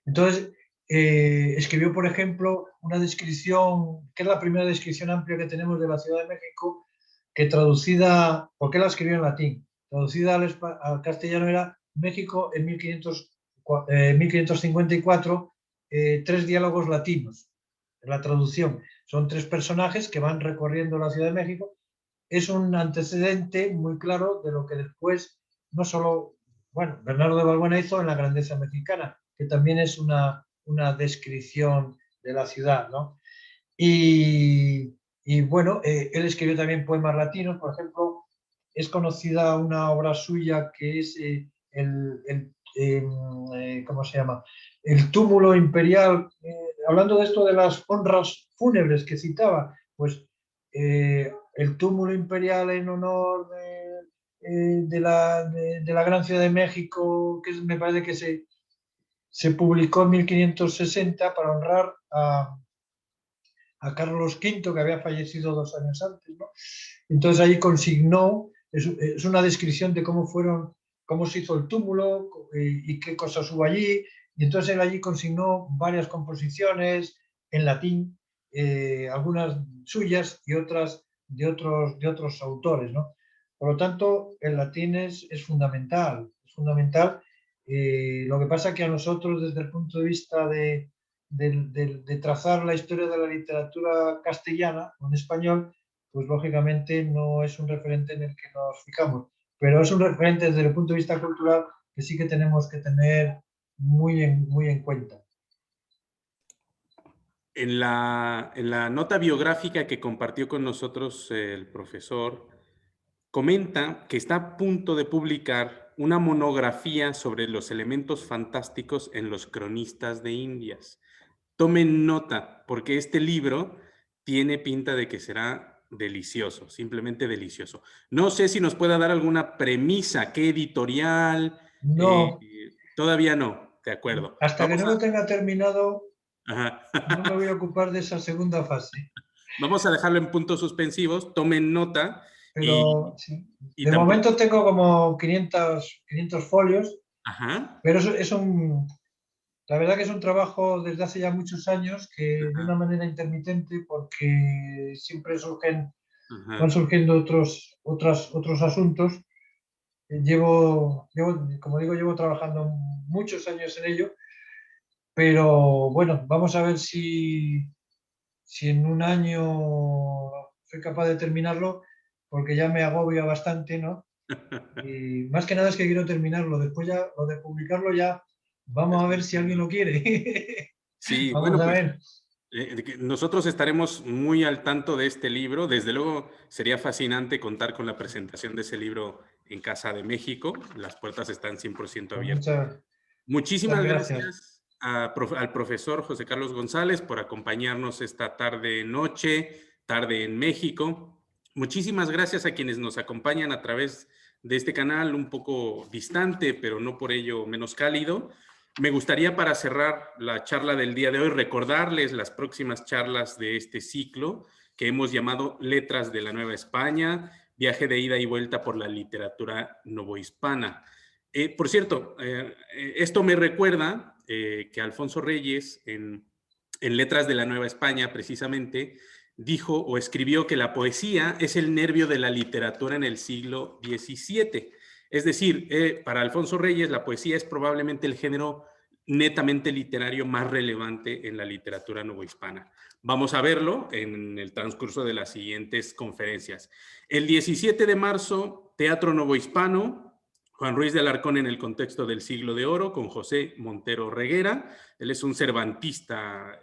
Entonces, escribió, por ejemplo, una descripción, que es la primera descripción amplia que tenemos de la Ciudad de México, que traducida, porque la escribió en latín, traducida al castellano era México en 1554, 3 diálogos latinos. La traducción son 3 personajes que van recorriendo la Ciudad de México. Es un antecedente muy claro de lo que después, no solo, bueno, Bernardo de Balbuena hizo en La Grandeza Mexicana, que también es una descripción de la ciudad, ¿no? Y bueno, él escribió también poemas latinos, por ejemplo, es conocida una obra suya que es ¿cómo se llama? El túmulo imperial. Hablando de esto de las honras fúnebres que citaba, pues el túmulo imperial en honor de la Gran Ciudad de México, que me parece que se publicó en 1560 para honrar a Carlos V, que había fallecido 2 años antes, ¿no? Entonces ahí consignó, es una descripción de cómo se hizo el túmulo y qué cosas hubo allí, y entonces él allí consignó varias composiciones en latín, algunas suyas y otras de otros autores, ¿no? Por lo tanto, el latín es fundamental, es fundamental. Lo que pasa es que a nosotros, desde el punto de vista de trazar la historia de la literatura castellana o en español, pues lógicamente no es un referente en el que nos fijamos, pero es un referente desde el punto de vista cultural que sí que tenemos que tener muy en cuenta. En la nota biográfica que compartió con nosotros el profesor, comenta que está a punto de publicar una monografía sobre los elementos fantásticos en los cronistas de Indias. Tomen nota, porque este libro tiene pinta de que será delicioso, simplemente delicioso. No sé si nos pueda dar alguna premisa, qué editorial. No, Todavía no, de acuerdo. hasta que no lo tenga terminado, Ajá. no me voy a ocupar de esa segunda fase. Vamos a dejarlo en puntos suspensivos, tomen nota. Pero sí. Y De tampoco... momento tengo como 500 folios, Ajá. pero la verdad que es un trabajo desde hace ya muchos años que de una manera intermitente, porque siempre van surgiendo otros asuntos. Como digo, llevo trabajando muchos años en ello, pero bueno, vamos a ver si en un año soy capaz de terminarlo, porque ya me agobia bastante, ¿no? Y más que nada es que quiero terminarlo. Después ya, lo de publicarlo ya, vamos a ver si alguien lo quiere. Sí, Vamos bueno, a pues ver. nosotros estaremos muy al tanto de este libro. Desde luego sería fascinante contar con la presentación de ese libro en Casa de México. Las puertas están 100% Pues abiertas. muchas Muchísimas gracias. gracias al profesor José Carlos González por acompañarnos esta tarde-noche, tarde en México. Muchísimas gracias a quienes nos acompañan a través de este canal, un poco distante, pero no por ello menos cálido. Me gustaría, para cerrar la charla del día de hoy, recordarles las próximas charlas de este ciclo que hemos llamado Letras de la Nueva España, viaje de ida y vuelta por la literatura novohispana. Por cierto, esto me recuerda que Alfonso Reyes, en Letras de la Nueva España, precisamente, dijo o escribió que la poesía es el nervio de la literatura en el siglo XVII. Es decir, para Alfonso Reyes, la poesía es probablemente el género netamente literario más relevante en la literatura novohispana. Vamos a verlo en el transcurso de las siguientes conferencias. El 17 de marzo, Teatro Novohispano, Juan Ruiz de Alarcón en el contexto del siglo de oro, con José Montero Reguera. Él es un cervantista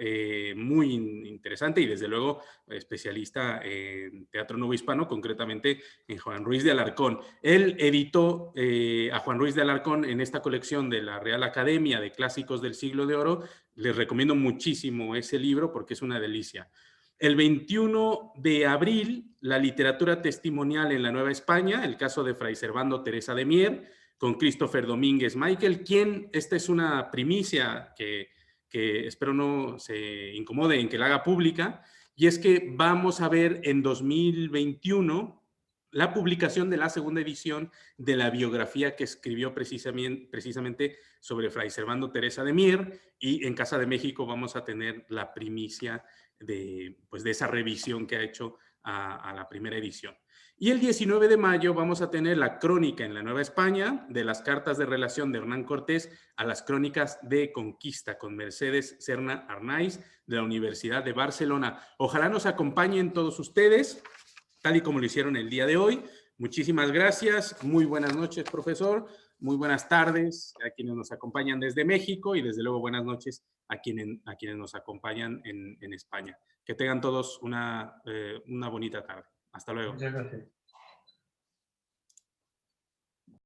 muy interesante y desde luego especialista en teatro novohispano, concretamente en Juan Ruiz de Alarcón. Él editó a Juan Ruiz de Alarcón en esta colección de la Real Academia de Clásicos del Siglo de Oro. Les recomiendo muchísimo ese libro porque es una delicia. El 21 de abril, la literatura testimonial en la Nueva España, el caso de Fray Servando Teresa de Mier, con Christopher Domínguez Michael, quien, esta es una primicia que espero no se incomode en que la haga pública, y es que vamos a ver en 2021 la publicación de la segunda edición de la biografía que escribió precisamente sobre Fray Servando Teresa de Mier, y en Casa de México vamos a tener la primicia de esa revisión que ha hecho a la primera edición. Y el 19 de mayo vamos a tener la crónica en la Nueva España de las cartas de relación de Hernán Cortés a las crónicas de conquista con Mercedes Serna Arnaiz de la Universidad de Barcelona. Ojalá nos acompañen todos ustedes, tal y como lo hicieron el día de hoy. Muchísimas gracias. Muy buenas noches, profesor. Muy buenas tardes a quienes nos acompañan desde México y desde luego buenas noches a quienes nos acompañan en España. Que tengan todos una bonita tarde. Hasta luego. Muchas gracias.